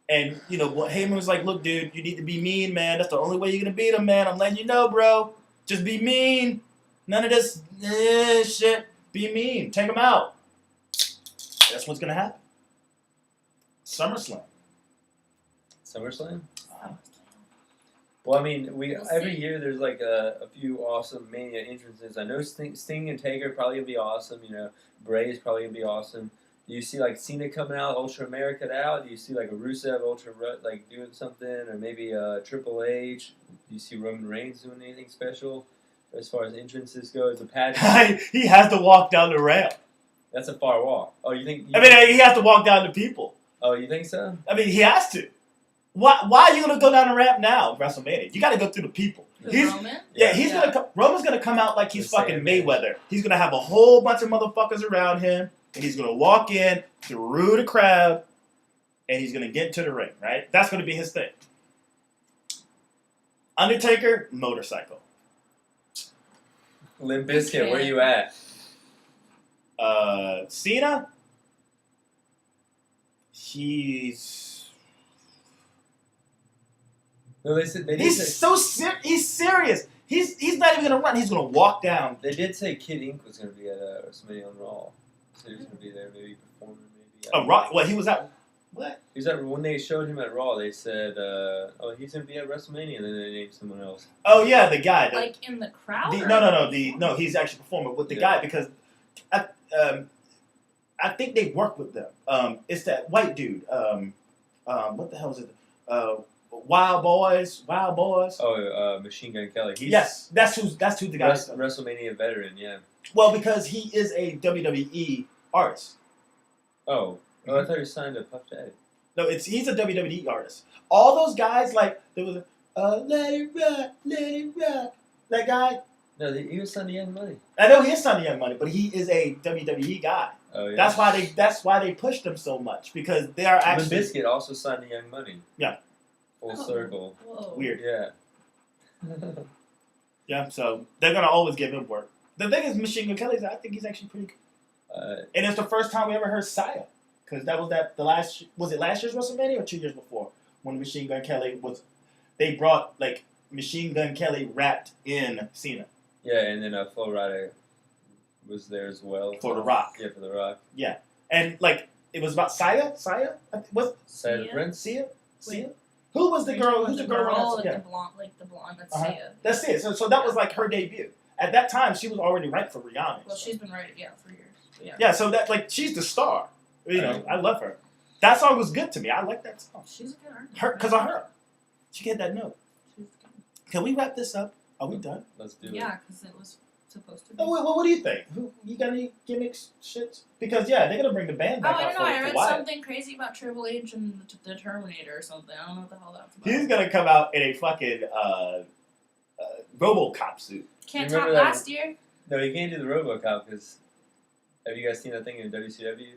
Speaker 1: And, you know, Heyman was like, look, dude, you need to be mean, man. That's the only way you're going to beat him, man. I'm letting you know, bro. Just be mean. None of this shit. Be mean. Take him out. That's what's going to happen. SummerSlam.
Speaker 3: SummerSlam? Well, I mean,
Speaker 2: We'll
Speaker 3: every
Speaker 2: see.
Speaker 3: year there's like a few awesome Mania entrances. I know Sting and Taker probably gonna be awesome. You know, Bray is probably gonna be awesome. Do you see like Cena coming out, Ultra America out? Do you see like a Rusev like doing something, or maybe Triple H? Do you see Roman Reigns doing anything special as far as entrances go? As a pageant,
Speaker 1: He has to walk down the ramp.
Speaker 3: that's a far walk. Oh, you think?
Speaker 1: I mean, he has to walk down the people.
Speaker 3: Oh, you think so?
Speaker 1: I mean, he has to. Why are you going to go down the ramp now, WrestleMania? You got to go through the people.
Speaker 2: Who,
Speaker 1: He's,
Speaker 2: Roman?
Speaker 1: yeah, he's gonna. Roman's gonna come out like he's
Speaker 3: The
Speaker 1: fucking
Speaker 3: Sandman.
Speaker 1: Mayweather. He's gonna have a whole bunch of motherfuckers around him, and he's gonna walk in through the crowd, and he's gonna get to the ring. Right? That's gonna be his thing. Undertaker, motorcycle.
Speaker 3: Limp Bizkit, where you at?
Speaker 1: Cena. He's
Speaker 3: No, they said
Speaker 1: he's serious. He's not even gonna run. He's gonna walk down.
Speaker 3: They did say Kid Ink was going to be at WrestleMania on Raw. So he was going to be there, maybe performing, maybe.
Speaker 1: Oh, right. Well, he was at what?
Speaker 3: He was at, when they showed him at Raw, they said, "Oh, he's going to be at WrestleMania," and then they named someone else.
Speaker 1: Oh yeah, the guy.
Speaker 2: Like in the crowd?
Speaker 1: No. He's actually performing with the guy because I think they work with them. It's that white dude. What the hell is it? Wild Boys.
Speaker 3: Oh, Machine Gun Kelly.
Speaker 1: Yes, that's who the guy is.
Speaker 3: WrestleMania veteran, yeah.
Speaker 1: Well, because he is a WWE artist.
Speaker 3: Oh, I thought he signed to Puff Daddy.
Speaker 1: No, he's a WWE artist. All those guys, like there was let it rock. That guy.
Speaker 3: No, he was signed to Young Money.
Speaker 1: I know he is signed to Young Money, but he is a WWE guy.
Speaker 3: Oh yeah.
Speaker 1: That's why they pushed him so much because they are actually
Speaker 3: Limp Bizkit also signed to Young Money.
Speaker 1: Yeah.
Speaker 3: Full circle.
Speaker 2: Whoa.
Speaker 1: weird.
Speaker 3: Yeah.
Speaker 1: Yeah, so they're gonna always give him work. The thing is, Machine Gun Kelly's. I think he's actually pretty good. And it's the first time we ever heard Saya, because that was was it last year's WrestleMania or 2 years before when Machine Gun Kelly was. They brought like Machine Gun Kelly wrapped in Cena.
Speaker 3: Yeah, and then Flo Rida was there as well.
Speaker 1: For The Rock.
Speaker 3: Yeah, for The Rock.
Speaker 1: And like it was about Saya. Was
Speaker 3: Side of the
Speaker 2: Sia?
Speaker 3: Prince.
Speaker 1: Sia? Who was the girl? Who's the girl?
Speaker 2: Oh,
Speaker 1: That's,
Speaker 2: like
Speaker 1: yeah.
Speaker 2: the blonde. That's
Speaker 1: Uh-huh.
Speaker 2: Sia.
Speaker 1: That's it. So that was like her debut. At that time, she was already ranked for Rihanna.
Speaker 2: Well,
Speaker 1: so.
Speaker 2: she's been right, for years. Yeah.
Speaker 1: Yeah, so that like she's the star. You know, I love her. That song was good to me. I like that song.
Speaker 2: She's a good artist.
Speaker 1: Because of her. She get that note.
Speaker 2: She's good.
Speaker 1: Can we wrap this up? Are we done?
Speaker 3: Let's do it.
Speaker 2: Yeah, because it was supposed to be.
Speaker 1: Oh, what do you think? You got any gimmicks, shits? Because yeah, they're gonna bring the band back
Speaker 2: I
Speaker 1: out
Speaker 2: don't know. I
Speaker 1: for
Speaker 2: read
Speaker 1: Wyatt.
Speaker 2: something crazy about Triple H and the Terminator or something. I don't know what the hell that's about.
Speaker 1: He's gonna come out in a fucking RoboCop suit.
Speaker 2: Can't
Speaker 3: Remember
Speaker 2: top
Speaker 3: that-
Speaker 2: last year.
Speaker 3: No, you can't do the RoboCop because have you guys seen that thing in WCW?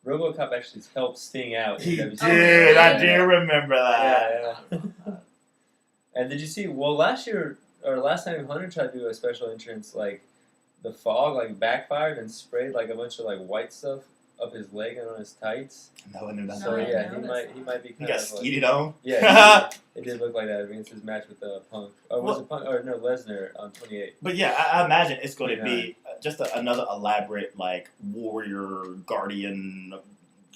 Speaker 3: RoboCop actually helped Sting out.
Speaker 1: He
Speaker 3: in
Speaker 1: did.
Speaker 3: WCW.
Speaker 1: I do remember that.
Speaker 3: Yeah. And did you see? Well, last time Hunter tried to do a special entrance, like the fog like backfired and sprayed like a bunch of like white stuff up his leg and on his tights.
Speaker 1: No, I knew that.
Speaker 3: So
Speaker 2: I
Speaker 3: yeah,
Speaker 2: didn't
Speaker 3: he
Speaker 2: notice
Speaker 3: might be
Speaker 1: He
Speaker 3: kind
Speaker 1: got
Speaker 3: of like,
Speaker 1: skeeted on.
Speaker 3: yeah. It did look like that against his match with Punk. Or was
Speaker 1: Well-
Speaker 3: it Punk? Or no, Lesnar on 28.
Speaker 1: But yeah, I imagine it's going to
Speaker 3: 29.
Speaker 1: be just another elaborate like warrior guardian,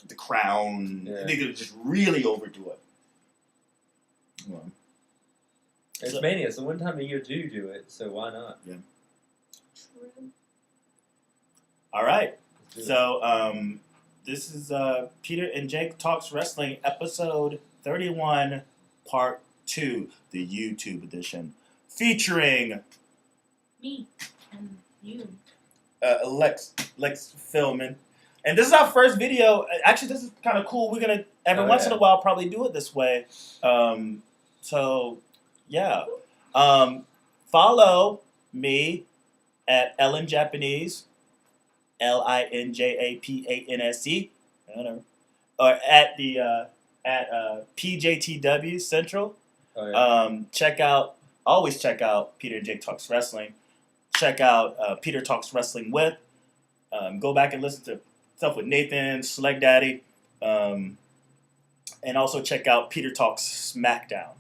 Speaker 1: the crown.
Speaker 3: Yeah.
Speaker 1: They're gonna just really overdo it. Well,
Speaker 3: It's
Speaker 1: So-
Speaker 3: Mania. It's the one time a year do it, so why not?
Speaker 1: all right.
Speaker 3: Let's do it.
Speaker 1: So This is Peter and Jake Talks Wrestling, episode 31, part 2, the YouTube edition, featuring
Speaker 2: Me and you.
Speaker 1: Lex filming. And this is our first video. Actually, this is kind of cool. We're going to, every once in a while, probably do it this way. So, yeah. Follow me at Ellen Japanese, LINJAPANSE, whatever, or at the PJTW Central.
Speaker 3: Oh, yeah.
Speaker 1: Always check out Peter Jake Talks Wrestling. Check out Peter Talks Wrestling with. Go back and listen to stuff with Nathan, Select Daddy, and also check out Peter Talks SmackDown.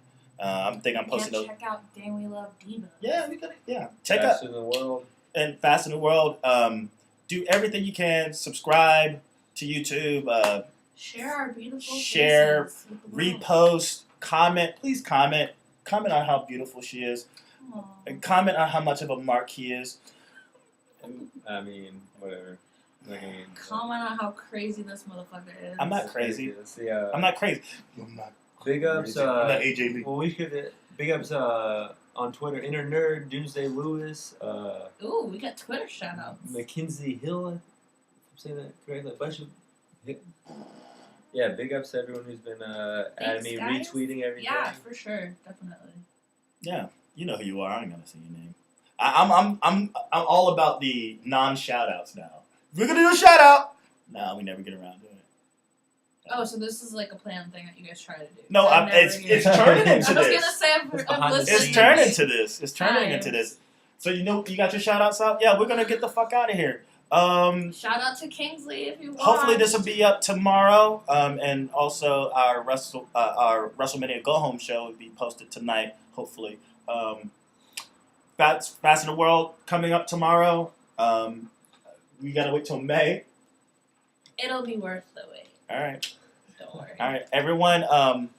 Speaker 1: I'm posting those.
Speaker 2: Check out Dang We Love Divas.
Speaker 1: Yeah, check out
Speaker 3: Fast in the World.
Speaker 1: and Fast in the World. Do everything you can. Subscribe to YouTube.
Speaker 2: Share our beautiful
Speaker 1: Share,
Speaker 2: faces with the world.
Speaker 1: Repost, comment. Please comment. Comment on how beautiful she is.
Speaker 2: Aw.
Speaker 1: And comment on how much of a mark he is.
Speaker 3: I mean, whatever.
Speaker 2: Comment on how crazy this motherfucker is.
Speaker 1: I'm not crazy.
Speaker 3: Yeah.
Speaker 1: I'm not crazy. I'm not
Speaker 3: Big ups.
Speaker 1: crazy. I'm not AJ Lee.
Speaker 3: Well, we could. Big ups on Twitter. Inner Nerd, Doomsday Lewis,
Speaker 2: Ooh, we got Twitter shoutouts.
Speaker 3: Mackenzie Hill. If I'm saying that correctly. A bunch of. Yeah, big ups to everyone who's been adding me,
Speaker 2: Thanks, guys.
Speaker 3: retweeting everything.
Speaker 2: Yeah, for sure, definitely.
Speaker 1: Yeah, you know who you are. I ain't gonna say your name. I'm all about the non-shout outs now. We're gonna do a shout out. No, we never get around to it.
Speaker 2: Oh, so this is like a planned thing that you guys try to do.
Speaker 1: No,
Speaker 2: I've never
Speaker 1: it's
Speaker 2: even-
Speaker 1: turning
Speaker 2: I
Speaker 1: into
Speaker 2: was
Speaker 1: this.
Speaker 2: gonna say
Speaker 3: It's
Speaker 2: I'm
Speaker 3: behind the
Speaker 2: listening.
Speaker 1: It's turning into this. It's turning into
Speaker 2: Nice.
Speaker 1: this. So you got your shout outs out? Yeah, we're gonna get the fuck out of here.
Speaker 2: Shout out to Kingsley if you want.
Speaker 1: Hopefully this will be up tomorrow. And also our WrestleMania Go Home show will be posted tonight, hopefully. Fast in the World coming up tomorrow. We gotta wait till May.
Speaker 2: It'll be worth the wait.
Speaker 1: Alright.
Speaker 2: Don't worry.
Speaker 1: Alright, everyone,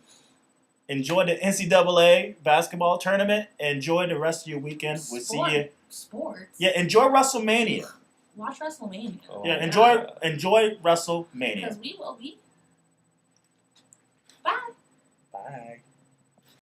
Speaker 1: enjoy the NCAA basketball tournament. Enjoy the rest of your weekend. We'll see you.
Speaker 2: Sports.
Speaker 1: Yeah, enjoy WrestleMania.
Speaker 2: Watch WrestleMania.
Speaker 3: Oh,
Speaker 1: Yeah, enjoy WrestleMania.
Speaker 2: Because we will be. Bye.
Speaker 1: Bye.